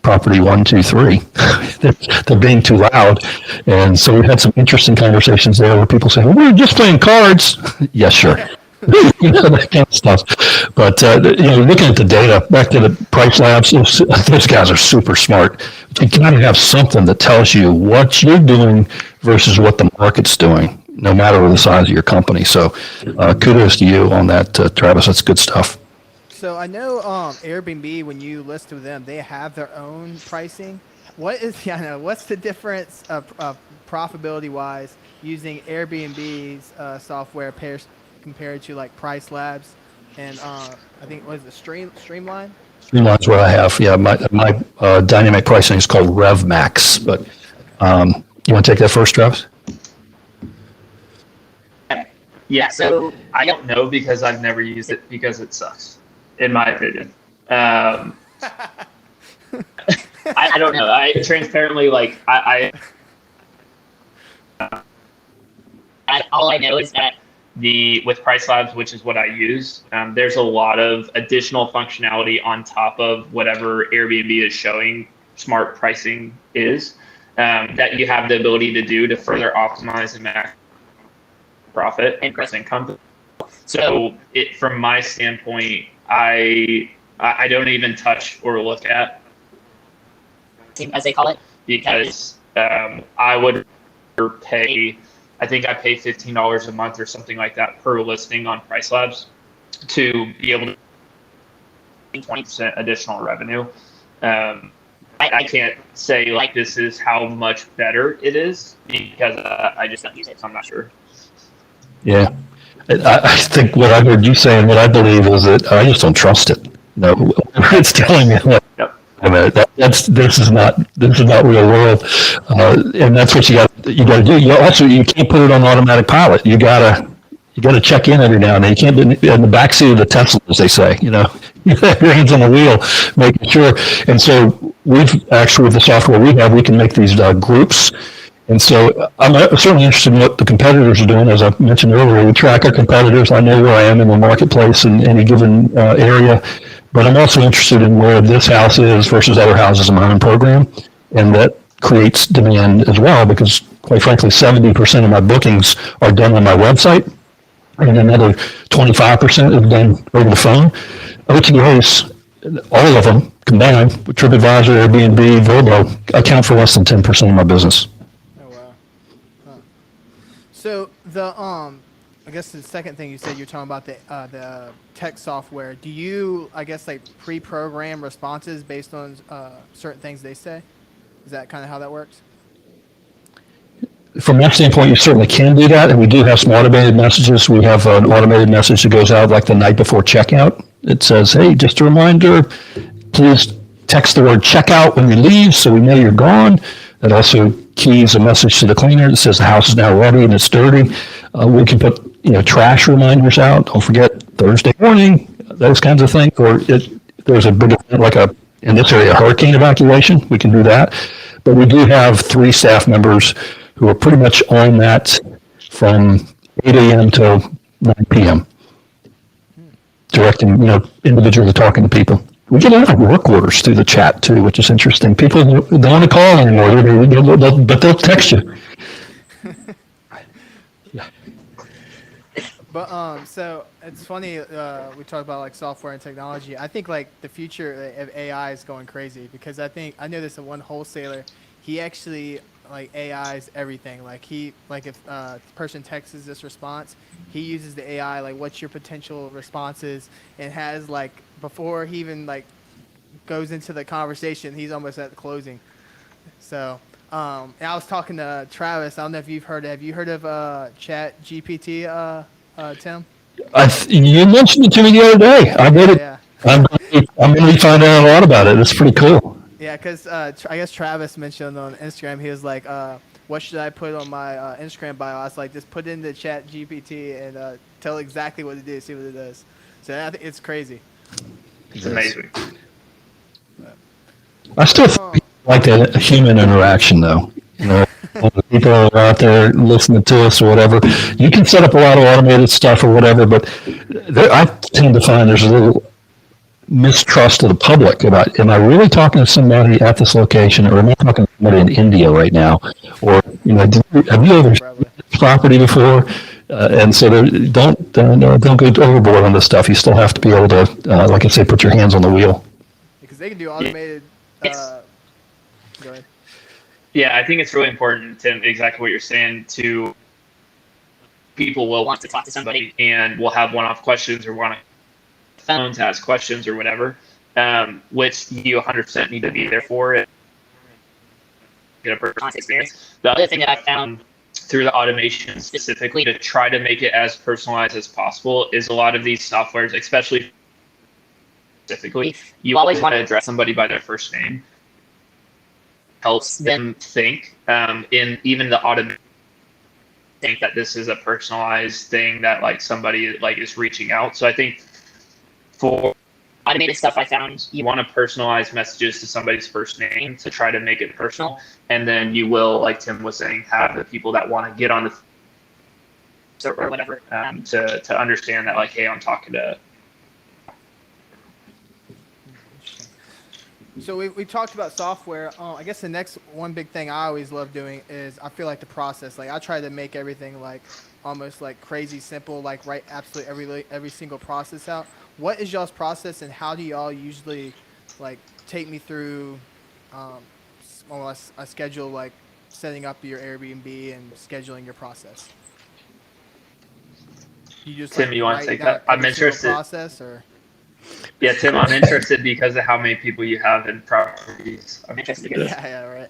property 1, 2, 3. They're being too loud. And so we've had some interesting conversations there where people say, well, we're just playing cards. Yes, sure. That kind of stuff. But, looking at the data, back to the Price Labs, those guys are super smart. You got to have something that tells you what you're doing versus what the market's doing, no matter the size of your company. So kudos to you on that, Travis. That's good stuff. So I know Airbnb, when you list with them, they have their own pricing. What's the difference of profitability-wise using Airbnb's software compared to like Price Labs and I think what is it, Streamline? Streamline's what I have. Yeah, my dynamic pricing is called RevMax. But you want to take that first, Travis? Yeah. So I don't know because I've never used it because it sucks, in my opinion. I don't know. I transparently all I know is that with Price Labs, which is what I use, there's a lot of additional functionality on top of whatever Airbnb is showing smart pricing is that you have the ability to do to further optimize and max profit and gross income. So from my standpoint, I don't even touch or look at, as they call it, because I would pay. I think I pay $15 a month or something like that per listing on Price Labs to be able to 20% additional revenue. I can't say like this is how much better it is because I just don't use it, so I'm not sure. Yeah. I think what I heard you say and what I believe is that I just don't trust it. No, it's telling me like, Yep. wait a minute, this is not real world, and that's what you got to do. You can't put it on automatic pilot. You gotta check in every now and then. You can't be in the backseat of the Tesla, as they say. You have your hands on the wheel, making sure. And so we've actually, with the software we can make these groups. And so I'm certainly interested in what the competitors are doing. As I mentioned earlier, we track our competitors. I know where I am in the marketplace in any given area, but I'm also interested in where this house is versus other houses in my own program. And that creates demand as well because, quite frankly, 70% of my bookings are done on my website, and another 25% is done over the phone. OTAs, all of them combined, with TripAdvisor, Airbnb, Vrbo, account for less than 10% of my business. Oh wow. Huh. So I guess the second thing you said, you're talking about the tech software. Do you, I guess, like pre-program responses based on certain things they say? Is that kind of how that works? From that standpoint, you certainly can do that, and we do have some automated messages. We have an automated message that goes out like the night before checkout. It says, "Hey, just a reminder, please text the word checkout when you leave so we know you're gone." It also keys a message to the cleaner that says the house is now ready and it's dirty. We can put trash reminders out. Don't forget Thursday morning, those kinds of things. Or there's a big event like in this area, a hurricane evacuation. We can do that. But we do have 3 staff members who are pretty much on that from 8 a.m. till 9 p.m. directing, individually talking to people. We get a lot of work orders through the chat too, which is interesting. People don't want to call anymore, but they'll text you. Yeah. But so it's funny. We talk about like software and technology. I think like the future of AI is going crazy because I know this one wholesaler. He actually like AI's everything. Like if the person texts this response, he uses the AI like what's your potential responses and has like before he even like goes into the conversation, he's almost at the closing. So and I was talking to Travis. I don't know if have you heard of Chat GPT, Tim? You mentioned it to me the other day. I read it. Yeah. I'm going to be finding out a lot about it. It's pretty cool. Yeah, because I guess Travis mentioned on Instagram, he was like, what should I put on my Instagram bio? I was like, just put in the Chat GPT and tell exactly what to do, see what it does. So I think it's crazy. It's amazing. I still like that human interaction, though. The people are out there listening to us or whatever. You can set up a lot of automated stuff or whatever, but I tend to find there's a little mistrust of the public about, am I really talking to somebody at this location, or am I talking to somebody in India right now? Or, have you ever seen this property before? And so don't go overboard on this stuff. You still have to be able to, like I say, put your hands on the wheel. Because they can do automated. Go ahead. Yeah, I think it's really important, Tim, exactly what you're saying, to people will want to talk to somebody and will have one-off questions or want to phone to ask questions or whatever, which you 100% need to be there for it. Get a personal experience. The other thing that I found through the automation specifically to try to make it as personalized as possible is a lot of these softwares, especially specifically, you always want to address somebody by their first name. Helps them think in even the automation think that this is a personalized thing that like somebody like is reaching out. So I think for automated stuff, I found you want to personalize messages to somebody's first name to try to make it personal, and then you will, like Tim was saying, have the people that want to get on the or whatever to understand that like, hey, I'm talking to. So we talked about software. I guess the next one big thing I always love doing is I feel like the process. Like I try to make everything like almost like crazy simple, like write absolutely every single process out. What is y'all's process, and how do y'all usually like take me through more or less a schedule, like setting up your Airbnb and scheduling your process? You just like Tim, you want to write take down that? I'm every single interested. process, or Yeah, Tim, I'm interested because of how many people you have in properties. I'm interested to get this. yeah, right.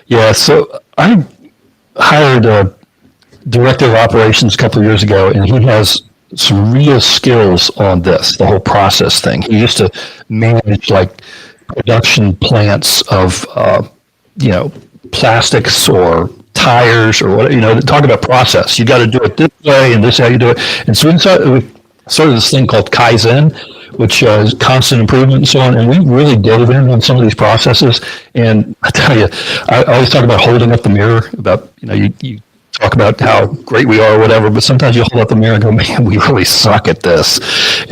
Yeah, so I hired a director of operations a couple of years ago, and he has some real skills on this, the whole process thing. He used to manage like production plants of, you know, plastics or tires or what, talk about process. You got to do it this way and this is how you do it. And so we started this thing called Kaizen, which is constant improvement and so on. And we really dove in on some of these processes. And I tell you, I always talk about holding up the mirror about, you talk about how great we are or whatever, but sometimes you hold up the mirror and go, man, we really suck at this.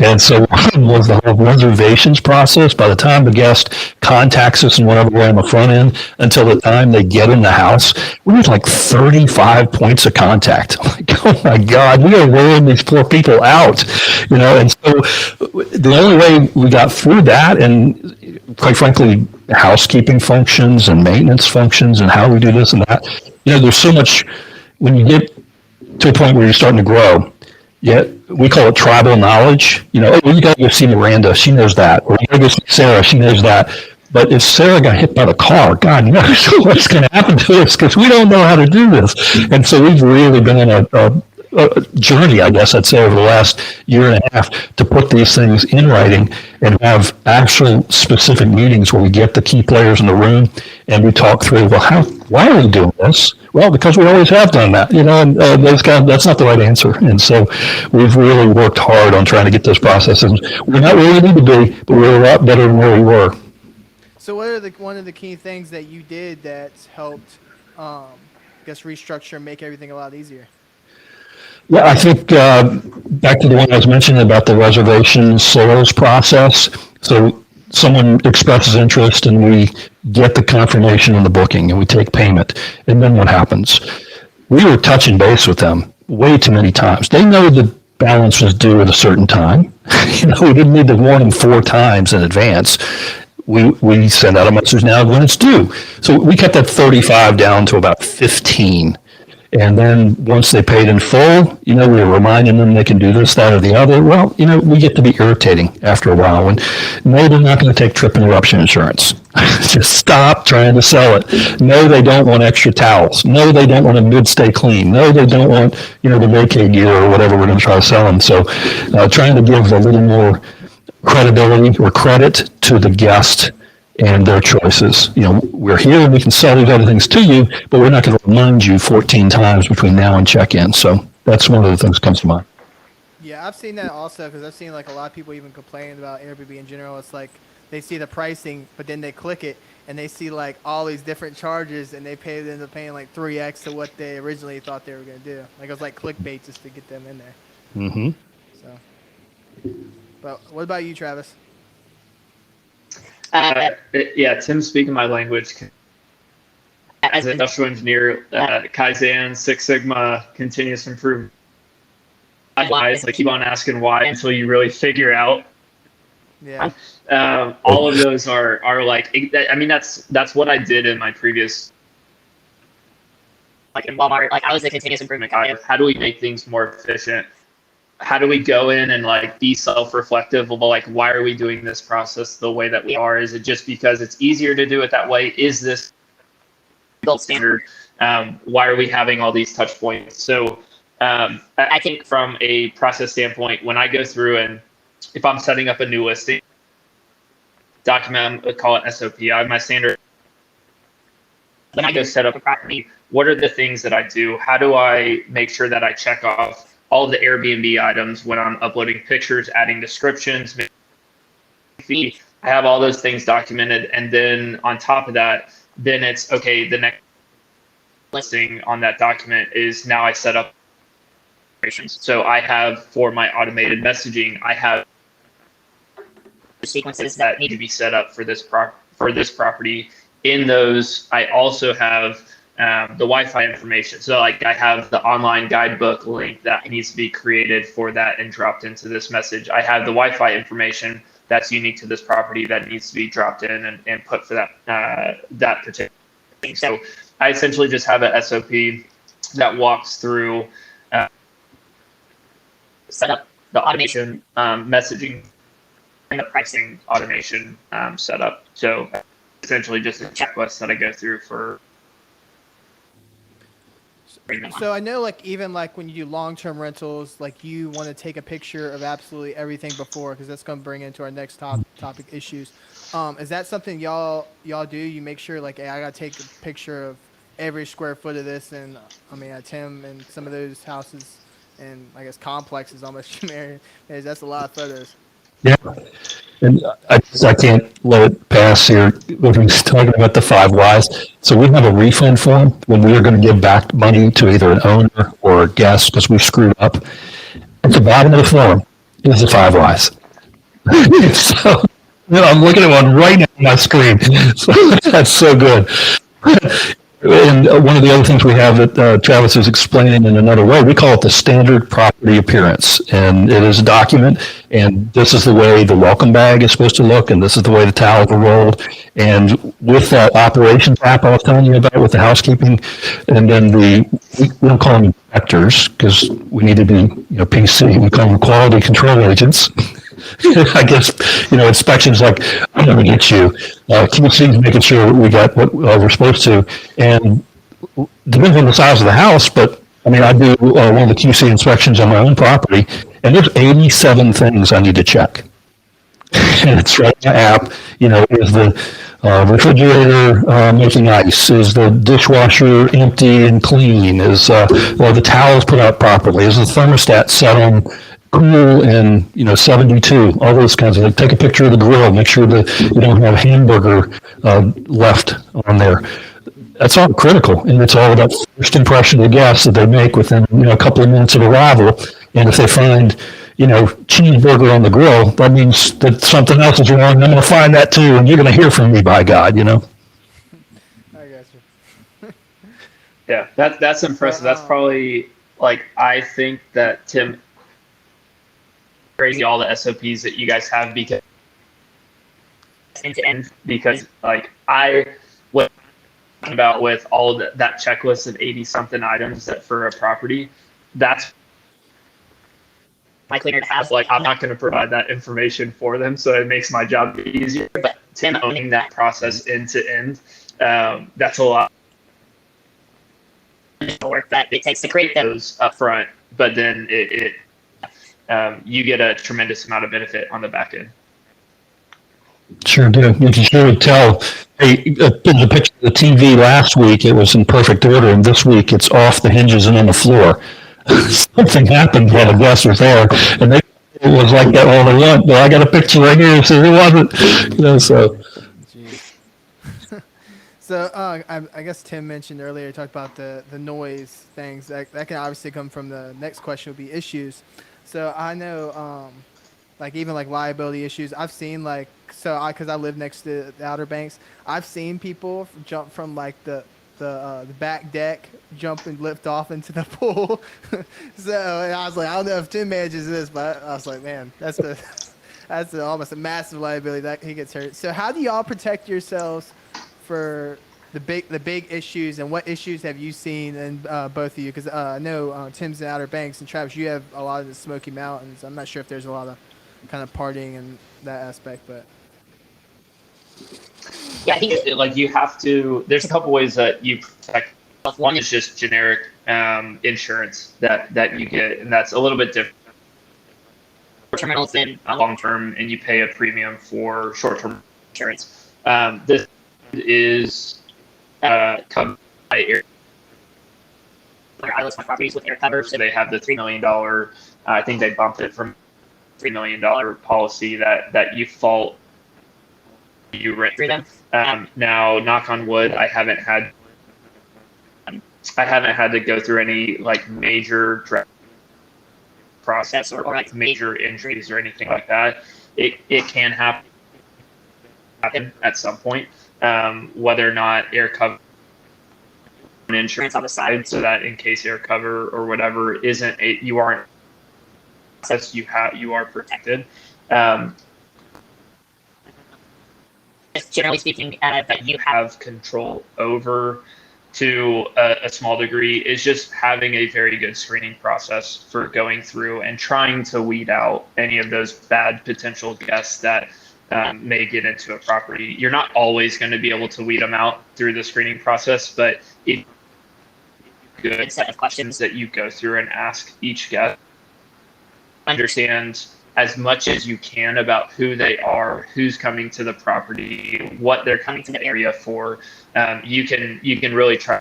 And so one was the whole reservations process. By the time the guest contacts us and whatever we're on the front end until the time they get in the house, we had like 35 points of contact. I'm like, oh my God, we are wearing these poor people out, and so the only way we got through that, and quite frankly, housekeeping functions and maintenance functions and how we do this and that, there's so much when you get to a point where you're starting to grow. Yeah, we call it tribal knowledge. Oh, you got to go see Miranda. She knows that. Or you got to go see Sarah. She knows that. But if Sarah got hit by the car, God knows what's going to happen to us because we don't know how to do this. And so we've really been on a journey, I guess I'd say, over the last year and a half to put these things in writing and have actual specific meetings where we get the key players in the room and we talk through, well, why are we doing this? Well, because we always have done that, and that's not the right answer. And so we've really worked hard on trying to get those processes. We're not where we need to be, but we're a lot better than where we were. So, what are one of the key things that you did that's helped, I guess, restructure and make everything a lot easier? Yeah, I think back to the one I was mentioning about the reservation sales process. So someone expresses interest and we get the confirmation on the booking and we take payment. And then what happens? We were touching base with them way too many times. They know the balance was due at a certain time. We didn't need to warn them 4 times in advance. We send out a message now when it's due. So we cut that 35 down to about 15. And then once they paid in full, we were reminding them they can do this, that, or the other. Well, we get to be irritating after a while. And no, they're not going to take trip interruption insurance. Just stop trying to sell it. No, they don't want extra towels. No, they don't want a mid-stay clean. No, they don't want, the vacay gear or whatever we're going to try to sell them. So trying to give a little more credibility or credit to the guest and their choices. We're here and we can sell these other things to you, but we're not going to remind you 14 times between now and check-in. So that's one of the things that comes to mind. Yeah, I've seen that also because I've seen like a lot of people even complain about Airbnb in general. It's like they see the pricing, but then they click it and they see like all these different charges and they end up paying like 3x to what they originally thought they were going to do. Like it was like clickbait just to get them in there. Mm-hmm. So, but what about you, Travis? Yeah, Tim's speaking my language. As an industrial engineer, Kaizen, Six Sigma, continuous improvement. I keep on asking why until you really figure out. Yeah. All of those are like, I mean, that's what I did in my previous, like in Walmart. Like I was a continuous improvement guy. How do we make things more efficient? How do we go in and like be self-reflective of like, why are we doing this process the way that we are? Is it just because it's easier to do it that way? Is this gold standard? Why are we having all these touch points? So I think from a process standpoint, when I go through and if I'm setting up a new listing document, I call it SOP. I have my standard. When I go set up a property, what are the things that I do? How do I make sure that I check off all of the Airbnb items when I'm uploading pictures, adding descriptions? I have all those things documented. And then on top of that, then it's okay, the next listing on that document is now I set up. So I have for my automated messaging, I have sequences that need to be set up for this property. In those, I also have the Wi-Fi information. So like I have the online guidebook link that needs to be created for that and dropped into this message. I have the Wi-Fi information that's unique to this property that needs to be dropped in and put for that particular thing. So I essentially just have a SOP that walks through set up the automation messaging and the pricing automation setup. So essentially just a checklist that I go through for. So I know, like, even like when you do long-term rentals, like you want to take a picture of absolutely everything before, because that's going to bring into our next topic issues. Is that something y'all do? You make sure, like, hey, I got to take a picture of every square foot of this, and I mean, at Tim and some of those houses, and I guess complexes almost married. That's a lot of photos. Yeah. And I can't let it pass here. We're talking about the 5 whys. So we have a refund form when we are going to give back money to either an owner or a guest because we screwed up. At the bottom of the form is the 5 whys. So I'm looking at one right now on my screen. So that's so good. And one of the other things we have that Travis is explaining in another way, we call it the standard property appearance. And it is a document, and this is the way the welcome bag is supposed to look, and this is the way the towels are rolled. And with that operations app I was telling you about with the housekeeping, and then we don't call them inspectors because we need to be PC. We call them quality control agents. I guess, inspections like, I'm going to get you. QC making sure we got what we're supposed to. And depends on the size of the house, but I mean, I do one of the QC inspections on my own property, and there's 87 things I need to check. And it's right in the app, is the refrigerator making ice? Is the dishwasher empty and clean? Is the towels put out properly? Is the thermostat set on cool and 72? All those kinds of things. Take a picture of the grill. Make sure that you don't have hamburger left on there. That's all critical, and it's all about first impression of the guests that they make within a couple of minutes of arrival. And if they find cheeseburger on the grill, that means that something else is wrong. And I'm going to find that too, and you're going to hear from me, by God. I got you. Yeah, that's impressive. That's probably I think that Tim, crazy all the SOPs that you guys have because end to end, because I was talking about with all of that checklist of 80 something items that for a property, that's my cleaner to have. I'm not going to provide that information for them, so it makes my job easier. But Tim owning that process end to end, that's a lot of work that it takes to create those up front, but then you get a tremendous amount of benefit on the back end. Sure do. You can sure tell. Hey, in the picture of the TV last week, it was in perfect order, and this week it's off the hinges and on the floor. Something happened while the guests were there, and it was like that all they want. But I got a picture right here, so it wasn't. So. So I guess Tim mentioned earlier, talked about the noise things that can obviously come from the next question would be issues. So I know even liability issues. I've seen because I live next to the Outer Banks. I've seen people jump from the back deck, jump and lift off into the pool. So and I was like, I don't know if Tim manages this, but I was like, man, that's almost a massive liability that he gets hurt. So how do y'all protect yourselves for the big issues, and what issues have you seen in both of you? Because I know Tim's in Outer Banks, and Travis, you have a lot of the Smoky Mountains. I'm not sure if there's a lot of kind of partying in that aspect, but yeah, I think you have to. There's a couple ways that you protect. One is just generic insurance that you get, and that's a little bit different. Short-term rentals and long-term, and you pay a premium for short-term insurance. This is covered by air. I list my properties with air cover, so they have the $3 million. I think they bumped it from $3 million policy that you fault, you rent through them. Now, knock on wood, I haven't had to go through any major process or major injuries or anything like that. It can happen at some point. Whether or not air cover insurance on the side so that in case air cover or whatever you aren't, you are protected. Just generally speaking, that you have control over to a small degree is just having a very good screening process for going through and trying to weed out any of those bad potential guests that may get into a property. You're not always going to be able to weed them out through the screening process, but it's a good set of questions that you go through and ask each guest. Understand as much as you can about who they are, who's coming to the property, what they're coming to the area for. You can really try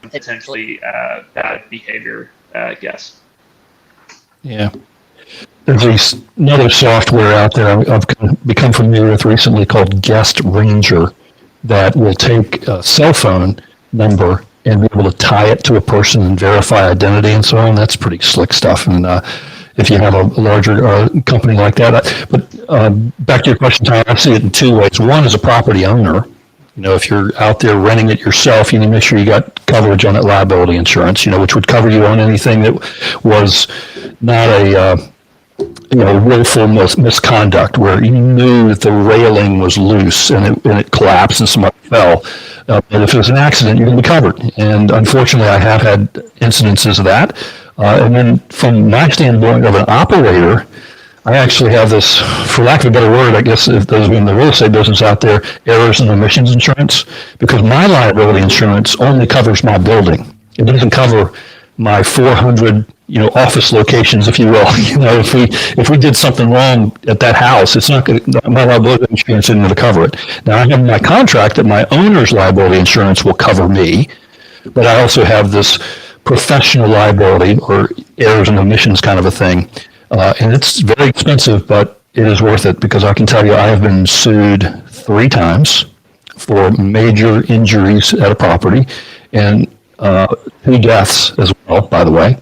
potentially bad behavior guests. Yeah. There's another software out there I've become familiar with recently called Guest Ranger that will take a cell phone number and be able to tie it to a person and verify identity and so on. That's pretty slick stuff. And if you have a larger company like that. But back to your question, Tom, I see it in two ways. One, as a property owner, if you're out there renting it yourself, you need to make sure you got coverage on that liability insurance, which would cover you on anything that was not a willful misconduct where you knew that the railing was loose and it collapsed and somebody fell. But if it was an accident, you're going to be covered. And unfortunately, I have had incidences of that. And then from my standpoint of an operator, I actually have this, for lack of a better word, I guess if those in the real estate business out there, errors and omissions insurance, because my liability insurance only covers my building. It doesn't cover my 400, office locations, if you will. If we did something wrong at that house, it's not going to, my liability insurance isn't going to cover it. Now I have my contract that my owner's liability insurance will cover me, but I also have this professional liability or errors and omissions kind of a thing. And it's very expensive, but it is worth it because I can tell you I have been sued 3 times for major injuries at a property and 2 deaths as well, by the way.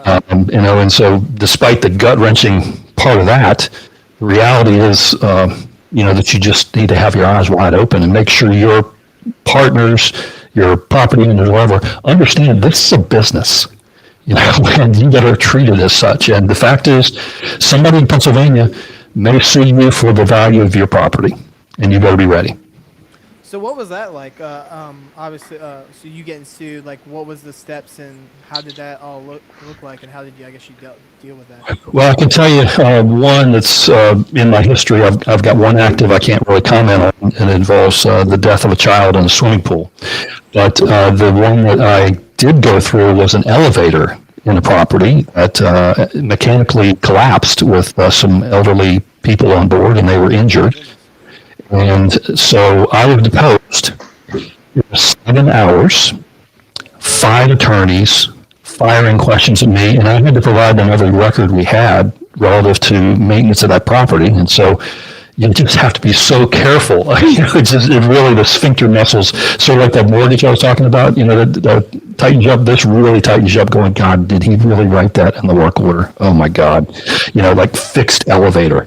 And so despite the gut-wrenching part of that, the reality is, that you just need to have your eyes wide open and make sure your partners, your property owners, whatever, understand this is a business. And you better treat it as such. And the fact is, somebody in Pennsylvania may sue you for the value of your property, and you better be ready. So what was that like? Obviously, so you getting sued, like what was the steps and how did that all look like, and how did you, I guess you deal with that? Well, I can tell you one that's in my history. I've got one active I can't really comment on, and it involves the death of a child in a swimming pool. But the one that I did go through was an elevator in a property that mechanically collapsed with some elderly people on board, and they were injured. And so I was deposed. It was 7 hours, 5 attorneys firing questions at me, and I had to provide them every record we had relative to maintenance of that property. And so you just have to be so careful. It really, the sphincter muscles, sort of like that mortgage I was talking about, that tightens you up. This really tightens you up going, God, did he really write that in the work order? Oh my God. Like fixed elevator.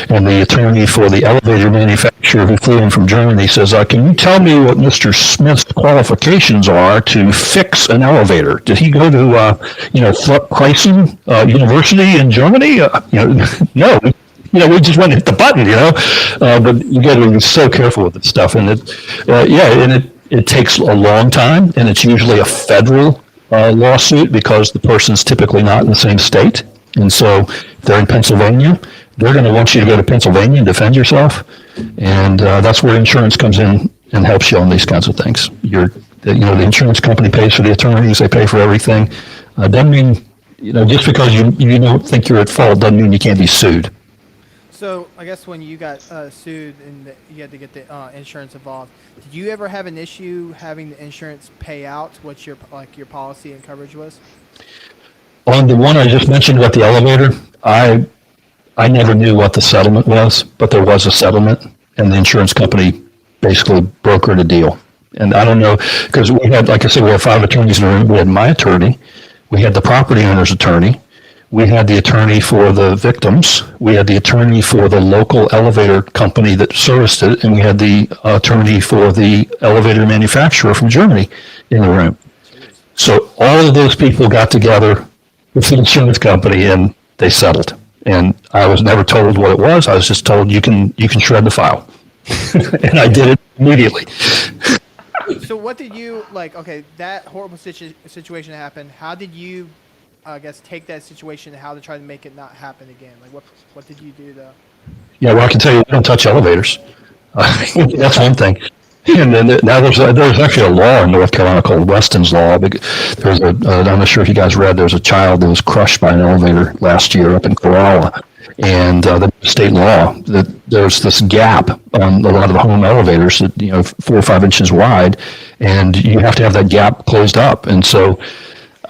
And the attorney for the elevator manufacturer who flew in from Germany says, can you tell me what Mr. Smith's qualifications are to fix an elevator? Did he go to, Preußen University in Germany? No. We just went and hit the button, but you got to be so careful with this stuff. And it takes a long time, and it's usually a federal lawsuit because the person's typically not in the same state. And so if they're in Pennsylvania, they're going to want you to go to Pennsylvania and defend yourself. And that's where insurance comes in and helps you on these kinds of things. The insurance company pays for the attorneys, they pay for everything. Doesn't mean, just because you don't think you're at fault doesn't mean you can't be sued. So I guess when you got sued and you had to get the insurance involved, did you ever have an issue having the insurance pay out what your policy and coverage was? On the one I just mentioned about the elevator, I never knew what the settlement was, but there was a settlement, and the insurance company basically brokered a deal. And I don't know, because we had, like I said, we had 5 attorneys in the room. We had my attorney, we had the property owner's attorney, We had the attorney for the victims. We had the attorney for the local elevator company that serviced it, and we had the attorney for the elevator manufacturer from Germany in the room. Jeez. So all of those people got together with the insurance company and they settled. And I was never told what it was. I was just told you can shred the file, and I did it immediately. So what did you like? Okay, that horrible situation happened. How did you, I guess, take that situation and how to try to make it not happen again? Like, what did you do to? Yeah, well, I can tell you, we don't touch elevators. That's one thing. And then now there's actually a law in North Carolina called Weston's Law. I'm not sure if you guys read, there's a child that was crushed by an elevator last year up in Corolla. And the state law that there's this gap on a lot of the home elevators that, 4 or 5 inches wide, and you have to have that gap closed up. And so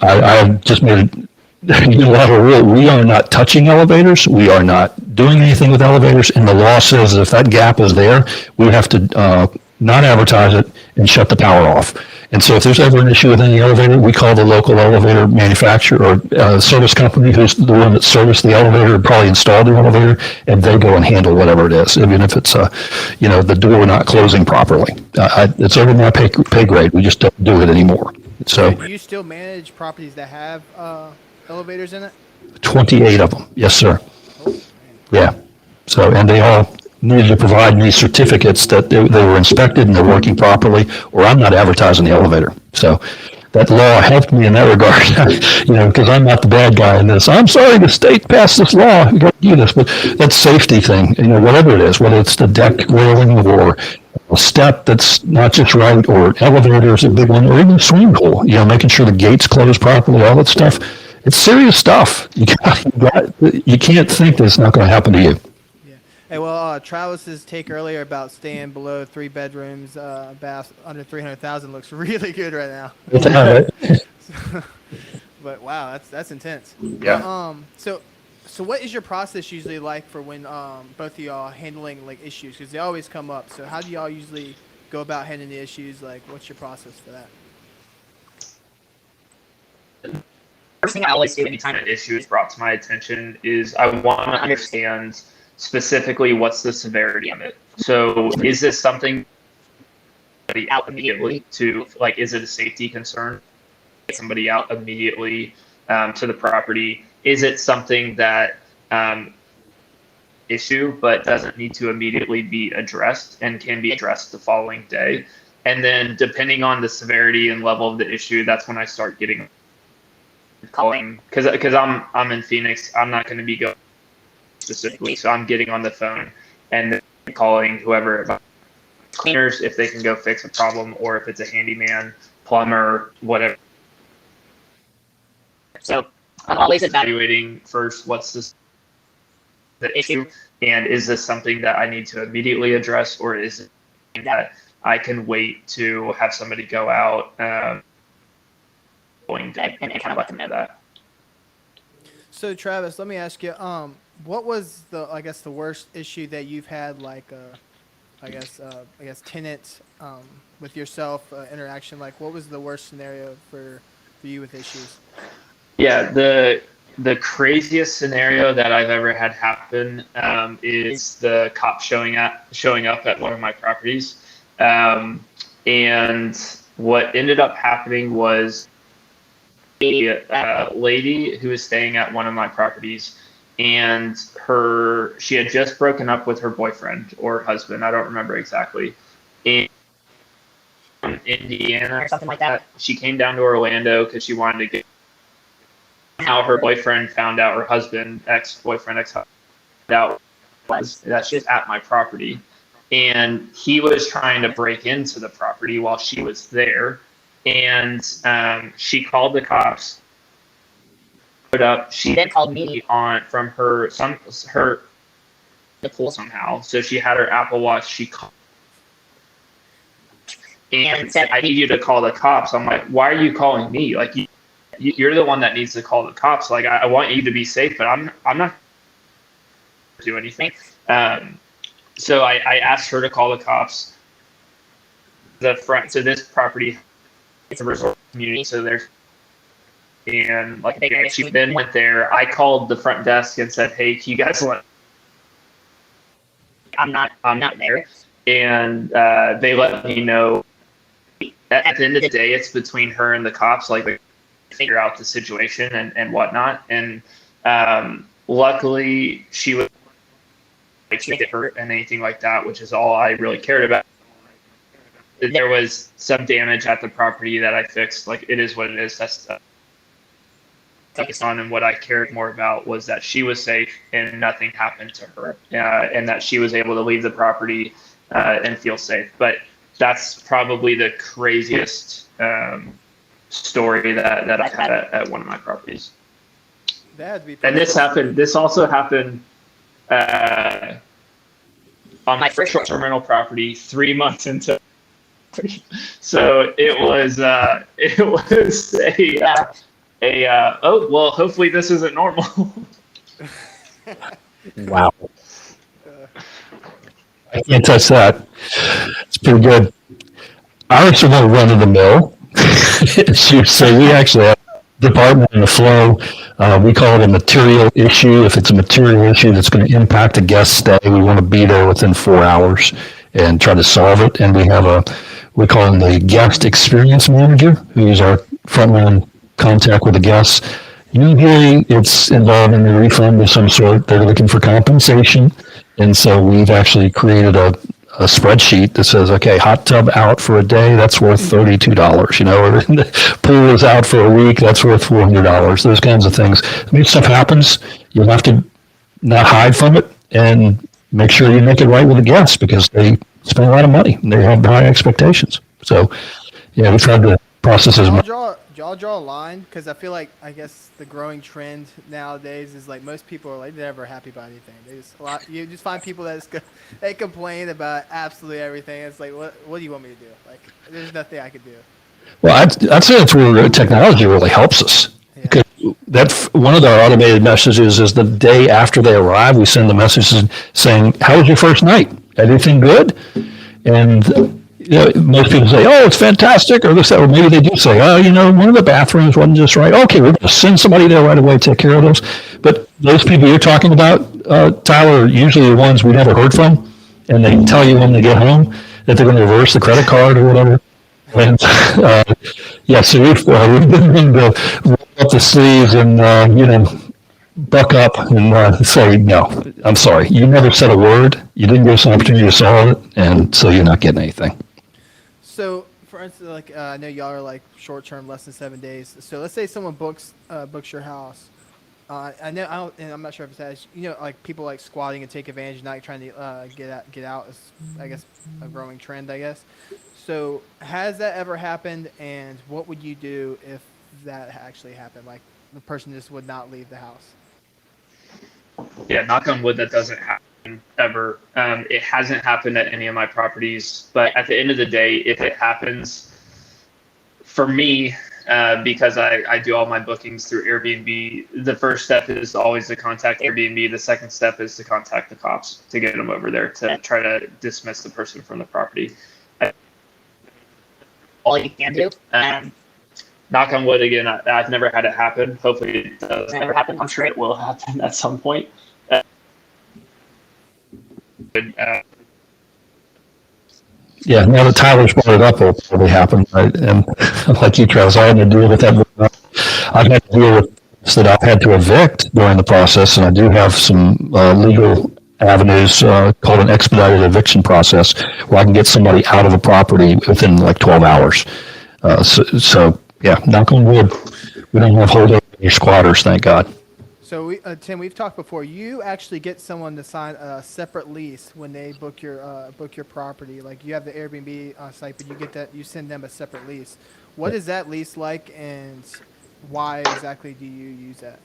I just made a unilateral rule. We are not touching elevators. We are not doing anything with elevators. And the law says if that gap is there, we have to not advertise it and shut the power off. And so if there's ever an issue with any elevator, we call the local elevator manufacturer or service company, who's the one that serviced the elevator and probably installed the elevator, and they go and handle whatever it is, even if it's the door not closing properly. It's over my pay grade. We just don't do it anymore. So Do you still manage properties that have elevators in it? 28 of them. Yes, sir. Oh, man. Yeah. So, and they all needed to provide me certificates that they were inspected and they're working properly, or I'm not advertising the elevator. So that law helped me in that regard, because I'm not the bad guy in this. I'm sorry, the state passed this law. You got to do this, but that safety thing, whatever it is, whether it's the deck railing or a step that's not just right, or elevators, a big one, or even a swimming pool, making sure the gates close properly, all that stuff. It's serious stuff. You can't think that it's not going to happen to you. Yeah. Hey, well, Travis's take earlier about staying below 3 bedrooms, bath under 300,000 looks really good right now. But wow, that's intense. Yeah. So what is your process usually like for when both of y'all handling like issues? Because they always come up. So how do y'all usually go about handling the issues? Like, what's your process for that? First thing I always do anytime an issue is brought to my attention is I want to understand specifically what's the severity of it. So is this something out immediately to, like, is it a safety concern? Get somebody out immediately to the property. Is it something that issue but doesn't need to immediately be addressed and can be addressed the following day? And then depending on the severity and level of the issue, that's when I start getting calling, because I'm in Phoenix. I'm not going to be going specifically, so I'm getting on the phone and then calling whoever, cleaners, if they can go fix a problem, or if it's a handyman, plumber, whatever. So I'm always evaluating first what's the issue, and is this something that I need to immediately address, or is it something that I can wait to have somebody go out and kind of let them know that. So Travis, let me ask you, what was the worst issue that you've had, like I guess tenant with yourself interaction? Like, what was the worst scenario for you with issues? Yeah, the craziest scenario that I've ever had happen is the cop showing up at one of my properties, and what ended up happening was a lady who was staying at one of my properties, and she had just broken up with her boyfriend or husband, I don't remember exactly, in Indiana or something like that. She came down to Orlando because she wanted to get. How her boyfriend found out, her husband, ex-boyfriend, found out was that she was at my property, and he was trying to break into the property while she was there, and she called the cops. Put up. She then called me from her the pool somehow. So she had her Apple Watch. She called and said, "I need you to call the cops." I'm like, "Why are you calling me? Like, you're the one that needs to call the cops. Like, I want you to be safe, but I'm not do anything." So I asked her to call the cops. So this property, it's a resort community, so there's and like she then went there. I called the front desk and said, "Hey, can you guys let? I'm not there." And they let me know. At the end of the day, it's between her and the cops. Like, they figure out the situation and whatnot. And luckily, she was like, she didn't get hurt and anything like that, which is all I really cared about. There was some damage at the property that I fixed. Like, it is what it is. That's focused on, and what I cared more about was that she was safe and nothing happened to her, and that she was able to leave the property and feel safe. But that's probably the craziest story that I've had at one of my properties. That had to be. And this happened. This also happened on my first short-term rental property 3 months into. So it was a oh, well, hopefully this isn't normal. Wow. I can't touch that. It's pretty good. Ours are more run of the mill. So we actually have a department in the flow. We call it a material issue. If it's a material issue that's going to impact a guest stay, we want to be there within 4 hours and try to solve it. And we call him the guest experience manager, who's our frontline contact with the guests. Usually it's involving a refund of some sort. They're looking for compensation. And so we've actually created a spreadsheet that says, okay, hot tub out for a day, that's worth $32. You know, or the pool is out for a week, that's worth $400. Those kinds of things. I mean, stuff happens. You'll have to not hide from it and make sure you make it right with the guests, because they spend a lot of money and they have high expectations. So, yeah, we tried to process as much. Y'all draw a line? Because I feel like, I guess the growing trend nowadays is like most people are like never happy about anything. You just find people they complain about absolutely everything. It's like, what do you want me to do? Like, there's nothing I could do. Well, I'd say that's where technology really helps us. Yeah. Because that's one of our automated messages is the day after they arrive, we send the messages saying, "How was your first night? Everything good?" And most people say, "Oh, it's fantastic," or this, that, or maybe they do say, "Oh, one of the bathrooms wasn't just right. Okay, we're going to send somebody there right away, take care of those." But those people you're talking about, Tyler, are usually the ones we never heard from, and they tell you when they get home that they're going to reverse the credit card or whatever. And so we've been able to roll up the sleeves and buck up and say, "No, I'm sorry, you never said a word. You didn't give us an opportunity to solve it, and so you're not getting anything." So, for instance, like I know y'all are like short term, less than 7 days. So let's say someone books your house. I'm not sure if it's like people like squatting and take advantage, not trying to get out is, I guess, a growing trend, I guess. So has that ever happened, and what would you do if that actually happened? Like the person just would not leave the house. Yeah, knock on wood, that doesn't happen ever. It hasn't happened at any of my properties, but at the end of the day, if it happens, for me, because I do all my bookings through Airbnb, the first step is always to contact Airbnb. The second step is to contact the cops to get them over there to try to dismiss the person from the property. All you can do. Knock on wood again, I've never had it happen. Hopefully it does never happen. I'm sure it will happen at some point. Yeah, now that Tyler's brought it up, it'll probably happen, right? And like you, Travis, I had to deal with that. I've had to deal with this that I've had to evict during the process, and I do have some legal avenues called an expedited eviction process where I can get somebody out of a property within like 12 hours. So yeah, knock on wood, we don't have holdovers or squatters, thank God. So Tim, we've talked before. You actually get someone to sign a separate lease when they book your property. Like you have the Airbnb site, but you send them a separate lease. What is that lease like, and why exactly do you use that?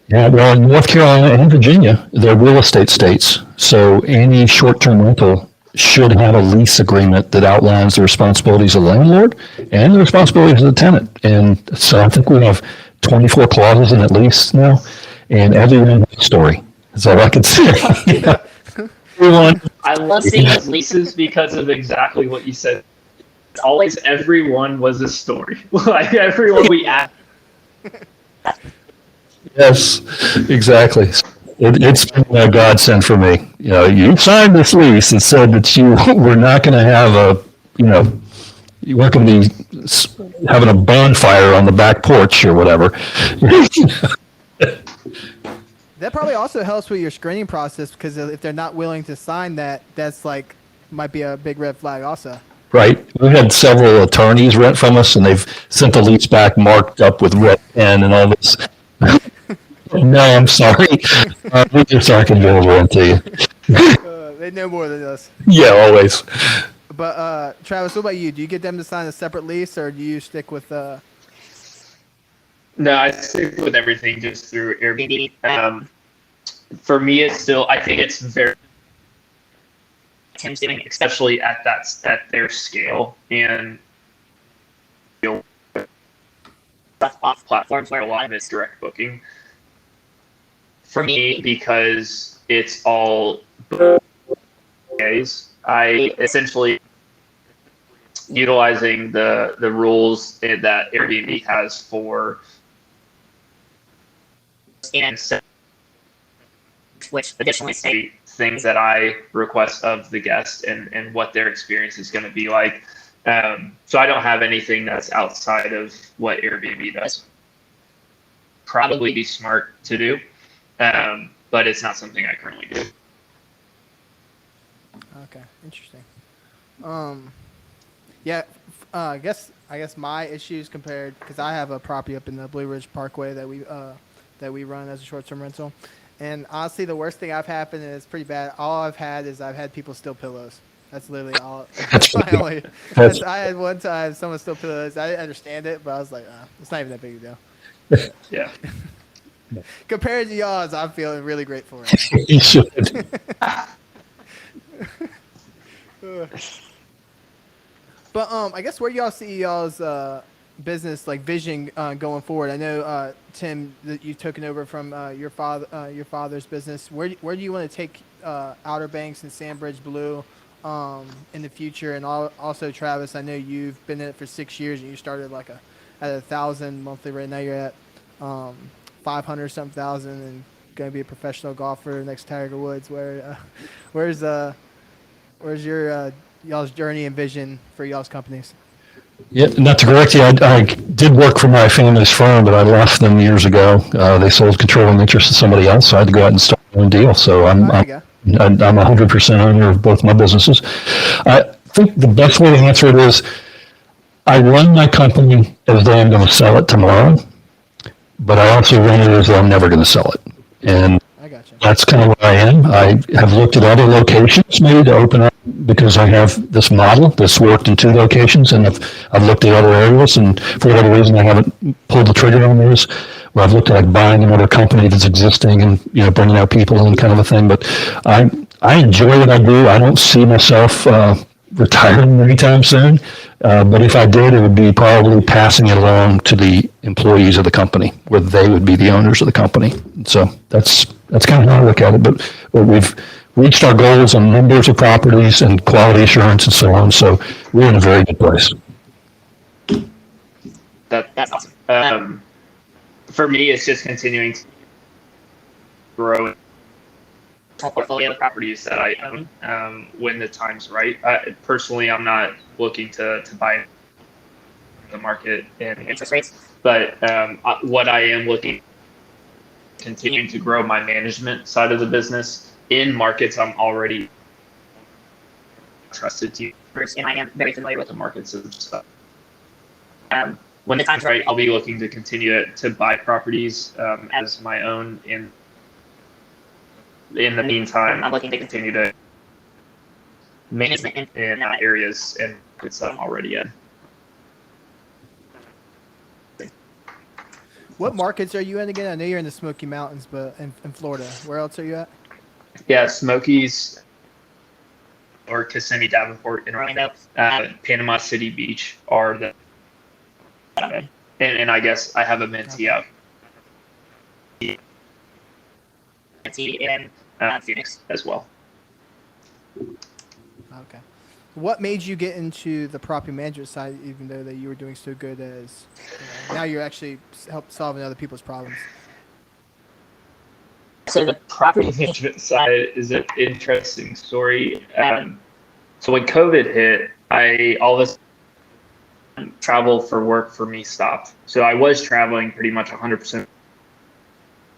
Yeah, well, in North Carolina and Virginia, they're real estate states. So any short-term rental should have a lease agreement that outlines the responsibilities of the landlord and the responsibilities of the tenant. And so I think we have 24 clauses in that lease now, and everyone has a story. That's all I can say. Everyone. I love seeing those leases because of exactly what you said. Always everyone was a story. Like everyone we asked. Yes, exactly. It's been a godsend for me. You know, you signed this lease and said that you were not going to have a, you know, you weren't going to be having a bonfire on the back porch or whatever. That probably also helps with your screening process because if they're not willing to sign that, that's like might be a big red flag also. Right. We've had several attorneys rent from us, and they've sent the lease back marked up with red pen and all this. No, I'm sorry. We just aren't going to be able to rent to you. They know more than us. Yeah, always. But Travis, what about you? Do you get them to sign a separate lease, or do you stick with? No, I stick with everything just through Airbnb. For me, it's still. I think it's very Tim's doing, especially at their scale and off platforms where a lot of it's direct booking. For me, because it's all days, I essentially utilizing the rules that Airbnb has for and which additionally state things that I request of the guest and what their experience is going to be like. So I don't have anything that's outside of what Airbnb does. Probably be smart to do, but it's not something I currently do. Okay, interesting. Yeah, I guess my issues compared because I have a property up in the Blue Ridge Parkway that we run as a short-term rental, and honestly, the worst thing I've happened is pretty bad. All I've had is I've had people steal pillows. That's literally all. That's my only. I had one time someone steal pillows. I didn't understand it, but I was like, it's not even that big a deal. Yeah. Compared to y'all's, I'm feeling really grateful right now. You should. But I guess where y'all see y'all's business like vision going forward? I know Tim that you've taken over from your father's business. Where do you want to take Outer Banks and Sandbridge Blue in the future? And also Travis, I know you've been in it for 6 years and you started like at 1,000 monthly rate. Now you're at 500 something thousand and going to be a professional golfer next Tiger Woods. Where's your y'all's journey and vision for y'all's companies? Yeah, not to correct you, I did work for my family's firm, but I left them years ago. They sold controlling interest to somebody else, so I had to go out and start my own deal. So I'm 100% owner of both my businesses. I think the best way to answer it is I run my company as though I'm going to sell it tomorrow, but I also run it as though I'm never going to sell it. And that's kind of what I am. I have looked at other locations maybe to open up because I have this model that's worked in 2 locations, and I've looked at other areas, and for whatever reason I haven't pulled the trigger on those. Where I've looked at like buying another company that's existing and bringing out people and kind of a thing. But I enjoy what I do. I don't see myself retiring anytime soon. But if I did, it would be probably passing it along to the employees of the company, where they would be the owners of the company. So that's kind of how I look at it. But we've reached our goals on numbers of properties and quality assurance and so on. So we're in a very good place. That's awesome. For me, it's just continuing to grow a portfolio of properties that I own when the time's right. Personally, I'm not looking to buy the market and interest rates, but what I am looking continuing to grow my management side of the business in markets I'm already trusted to, and I am very familiar with the markets and stuff. When the time's right, I'll be looking to continue to buy properties as my own. In the meantime, I'm looking to continue to management in areas and markets that I'm already in. What markets are you in again? I know you're in the Smoky Mountains, but in Florida. Where else are you at? Yeah, Smokies or Kissimmee, Davenport, and Orlando. Panama City Beach are the and I guess I have a mentee out in Phoenix as well. Okay. what made you get into the property management side, even though that you were doing so good as now you're actually help solving other people's problems? So the property management side is an interesting story. So when COVID hit, I all of a sudden travel for work for me stopped. So I was traveling pretty much 100%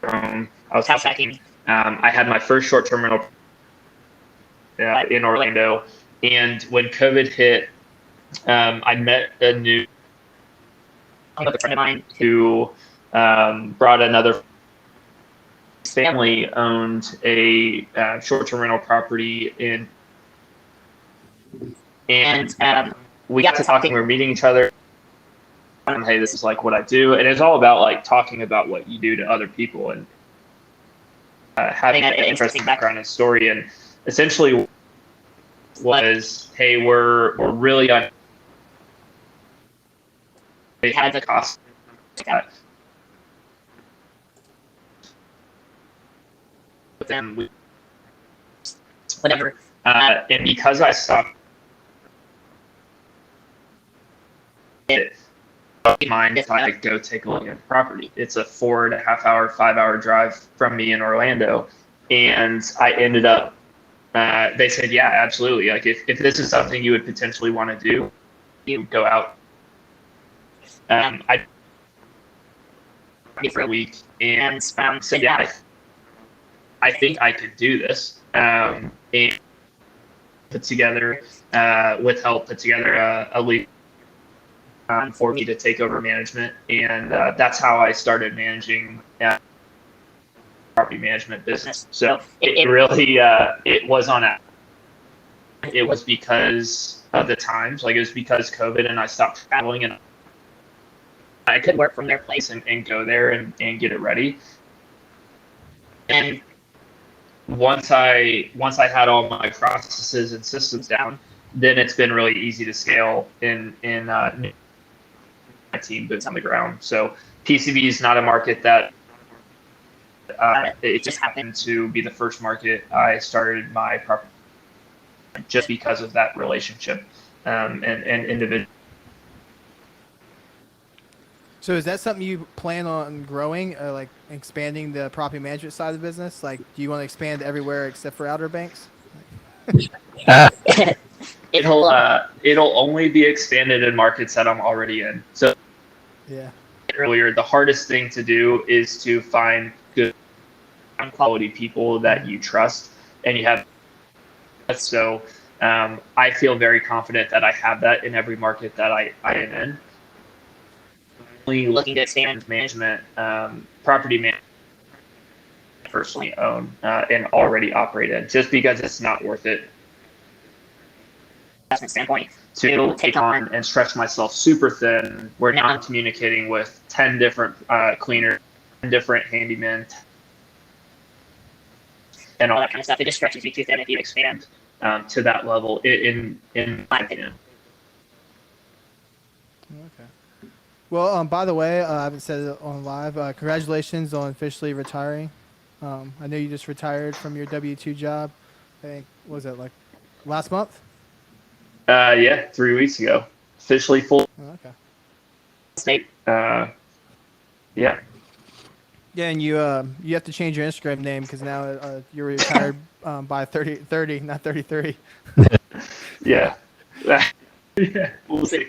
home. I was house hacking. I had my first short-term rental in Orlando, and when COVID hit, I met a new friend of mine who brought another family owned a short-term rental property and we got to talking. We were meeting each other. Hey, this is like what I do, and it's all about like talking about what you do to other people and having an interesting background and story. And essentially, was hey, we're really on. They had the cost. With them, whatever. And because I stopped, it don't mind if I go take a look at the property. It's a 4.5 hour, 5 hour drive from me in Orlando, and I ended up. They said, yeah, absolutely. Like if this is something you would potentially want to do, you go out. I for a week and said, yeah, I think I could do this. And put together, with help, put together a lead for me to take over management. And that's how I started managing property management business. So it really, it was it was because of the times, like it was because COVID and I stopped traveling and I could work from their place and go there and get it ready. And once I had all my processes and systems down, then it's been really easy to scale in my team boots on the ground. So PCB is not a market that it just happened to be the first market I started my property just because of that relationship and individual. So is that something you plan on growing, like expanding the property management side of the business? Like, do you want to expand everywhere except for Outer Banks? It'll only be expanded in markets that I'm already in. So yeah, earlier, the hardest thing to do is to find good quality people that you trust and you have. So I feel very confident that I have that in every market that I am in. Looking to expand management, property management, personally own and already operate in, just because it's not worth it. Investment standpoint, to take on and stretch myself super thin. Where now I'm communicating with 10 different cleaners, 10 different handymen, and all that kind of stuff. It just stretches you too thin if you expand to that level, in my opinion. Okay. Well, by the way, I haven't said it on live. Congratulations on officially retiring. I know you just retired from your W-2 job. I think, what was that, like last month? Yeah, 3 weeks ago. Officially full. Oh, okay. State. Yeah. Yeah, and you have to change your Instagram name because now you're retired by 30, not 33. Yeah. Yeah. We'll see.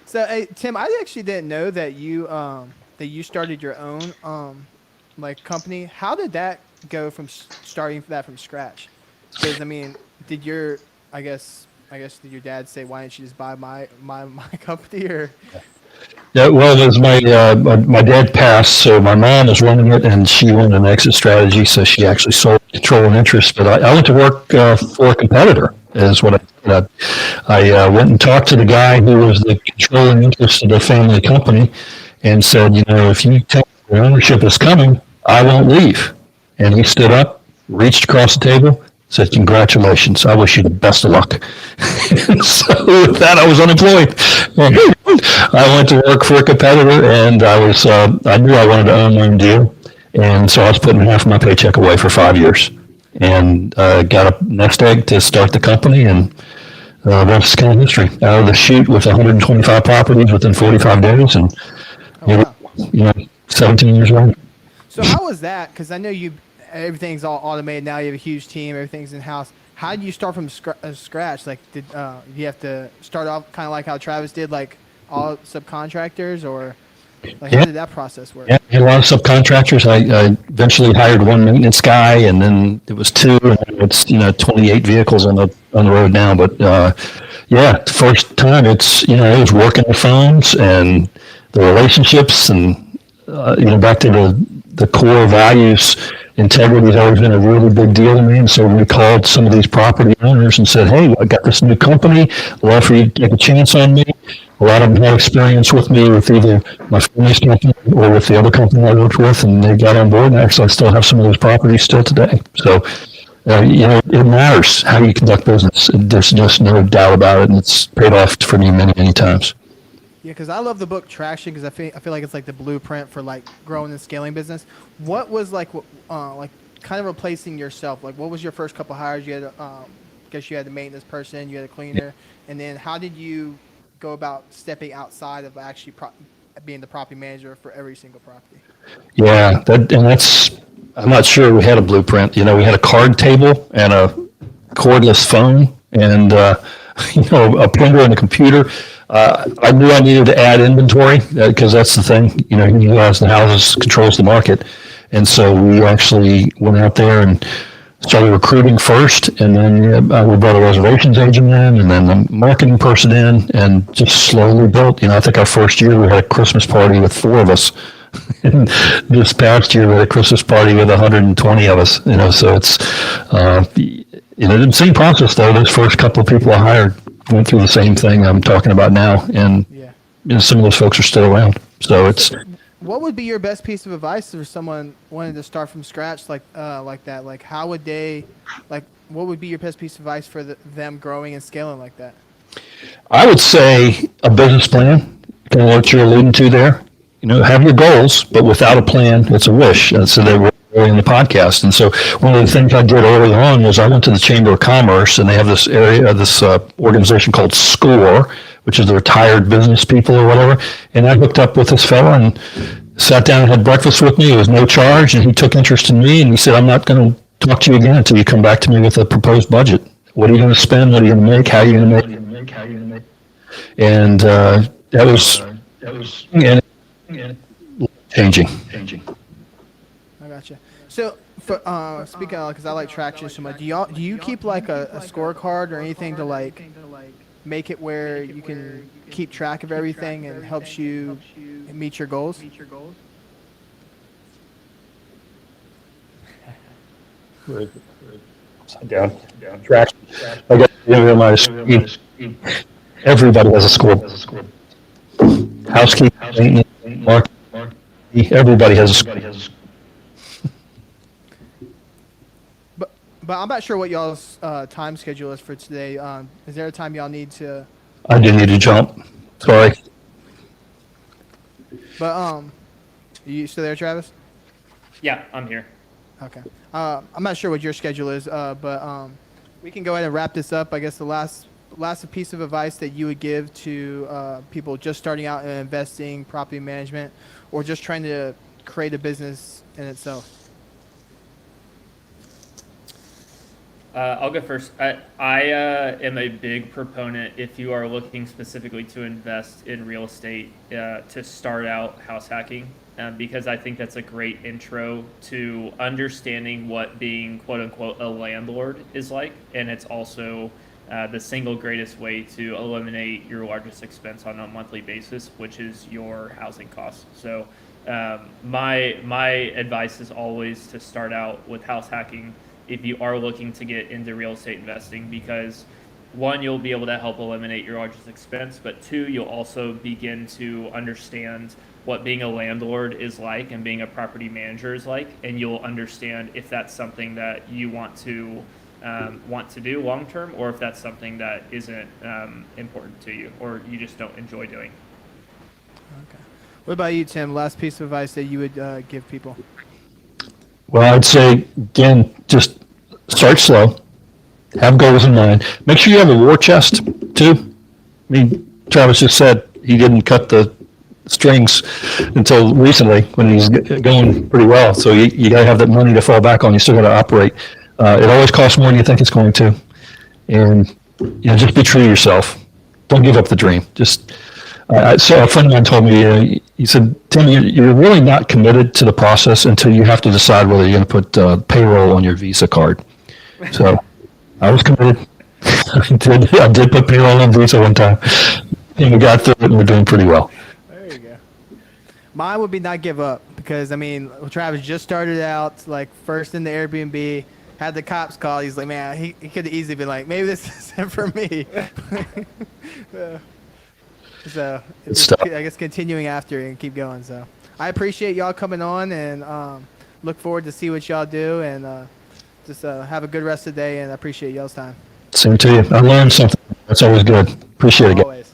So, hey, Tim, I actually didn't know that you started your own like company. How did that go from starting that from scratch? Because I mean, did your I guess did your dad say, why didn't you just buy my company? Or Yeah, well, it was my dad passed, so my mom was running it, and she wanted an exit strategy, so she actually sold control and interest. But I went to work for a competitor, is what I did. I went and talked to the guy who was the controlling interest of the family company, and said, if you tell me the ownership is coming, I won't leave. And he stood up, reached across the table, said, "Congratulations, I wish you the best of luck." So with that, I was unemployed. I went to work for a competitor, and I knew I wanted to own my own deal, and so I was putting half of my paycheck away for 5 years. and got a nest egg to start the company, and that's kind of history. Out of the chute with 125 properties within 45 days, and Oh wow. you know 17 years old. So how was that? Because I know everything's all automated now. You have a huge team. Everything's in house. How did you start from scratch? Like, did you have to start off kind of like how Travis did, like all subcontractors, or like how Yeah, did that process work? yeah. I had a lot of subcontractors. I eventually hired one maintenance guy, and then it was two, and then it's 28 vehicles on the road now. But yeah, the first time it was working the phones and the relationships, and back to the core values. Integrity has always been a really big deal to me, and so we called some of these property owners and said, "Hey, I got this new company. I'd love for you to take a chance on me." A lot of them had experience with me with either my family's company or with the other company I worked with, and they got on board. And actually, I still have some of those properties still today. So, it matters how you conduct business. There's just no doubt about it, and it's paid off for me many, many times. Yeah, because I love the book Traction because I feel like it's like the blueprint for like growing and scaling business. What was like kind of replacing yourself? Like, what was your first couple hires? You had, guess you had the maintenance person, you had a cleaner, and then how did you go about stepping outside of actually being the property manager for every single property? Yeah, that's. I'm not sure we had a blueprint. We had a card table and a cordless phone, and a printer and a computer. I knew I needed to add inventory because that's the thing. He has the houses, controls the market, and so we actually went out there and started recruiting first, and then we brought a reservations agent in, and then the marketing person in, and just slowly built. I think our first year we had a Christmas party with four of us. And this past year we had a Christmas party with 120 of us. So it's the same process though. Those first couple of people I hired went through the same thing I'm talking about now, and Yeah. some of those folks are still around. So it's. What would be your best piece of advice for someone wanting to start from scratch like that? Like, how would they, like, what would be your best piece of advice for them growing and scaling like that? I would say a business plan, kind of what you're alluding to there. Have your goals, but without a plan, it's a wish. And so they were early in the podcast. And so one of the things I did early on was I went to the Chamber of Commerce, and they have this organization called SCORE, which is the retired business people or whatever. And I hooked up with this fella and sat down and had breakfast with me. It was no charge, and he took interest in me, and he said, "I'm not going to talk to you again until you come back to me with a proposed budget. What are you going to spend? What are you going to make? How are you going to make?" And that was changing. I gotcha. So, for speaking of, because I like Traction so much, do you keep like a scorecard or anything to like make it where you can keep track of everything and helps you meet your goals? Down. Traction. I got my screen. Everybody has a score. Housekeeping, maintenance, marketing. Everybody has a score. But I'm not sure what y'all's time schedule is for today. Is there a time y'all need to? I do need to jump. Sorry. But you still there, Travis? Yeah, I'm here. Okay. I'm not sure what your schedule is, but we can go ahead and wrap this up. I guess the last piece of advice that you would give to people just starting out in investing, property management, or just trying to create a business in itself. I'll go first. I am a big proponent, if you are looking specifically to invest in real estate, to start out house hacking, because I think that's a great intro to understanding what being quote unquote a landlord is like. And it's also the single greatest way to eliminate your largest expense on a monthly basis, which is your housing costs. So my advice is always to start out with house hacking if you are looking to get into real estate investing, because one, you'll be able to help eliminate your largest expense, but two, you'll also begin to understand what being a landlord is like and being a property manager is like, and you'll understand if that's something that you want to do long term, or if that's something that isn't important to you, or you just don't enjoy doing. Okay. What about you, Tim? Last piece of advice that you would give people? Well, I'd say, again, just start slow, have goals in mind. Make sure you have a war chest too. I mean, Travis just said he didn't cut the strings until recently when he's going pretty well. So you got to have that money to fall back on. You still got to operate. It always costs more than you think it's going to. And, just be true to yourself. Don't give up the dream. Just, so a friend of mine told me, he said, Tim, you're really not committed to the process until you have to decide whether you're going to put payroll on your Visa card. So I was committed. I did put payroll on Visa one time. And we got through it and we're doing pretty well. There you go. Mine would be not give up because, I mean, Travis just started out, like, first in the Airbnb, had the cops call. He's like, man, he could have easily been like, maybe this isn't for me. So it's, I guess, continuing after and keep going. So I appreciate y'all coming on and look forward to see what y'all do and just have a good rest of the day, and I appreciate y'all's time. Same to you. I learned something. That's always good. Appreciate it. Always.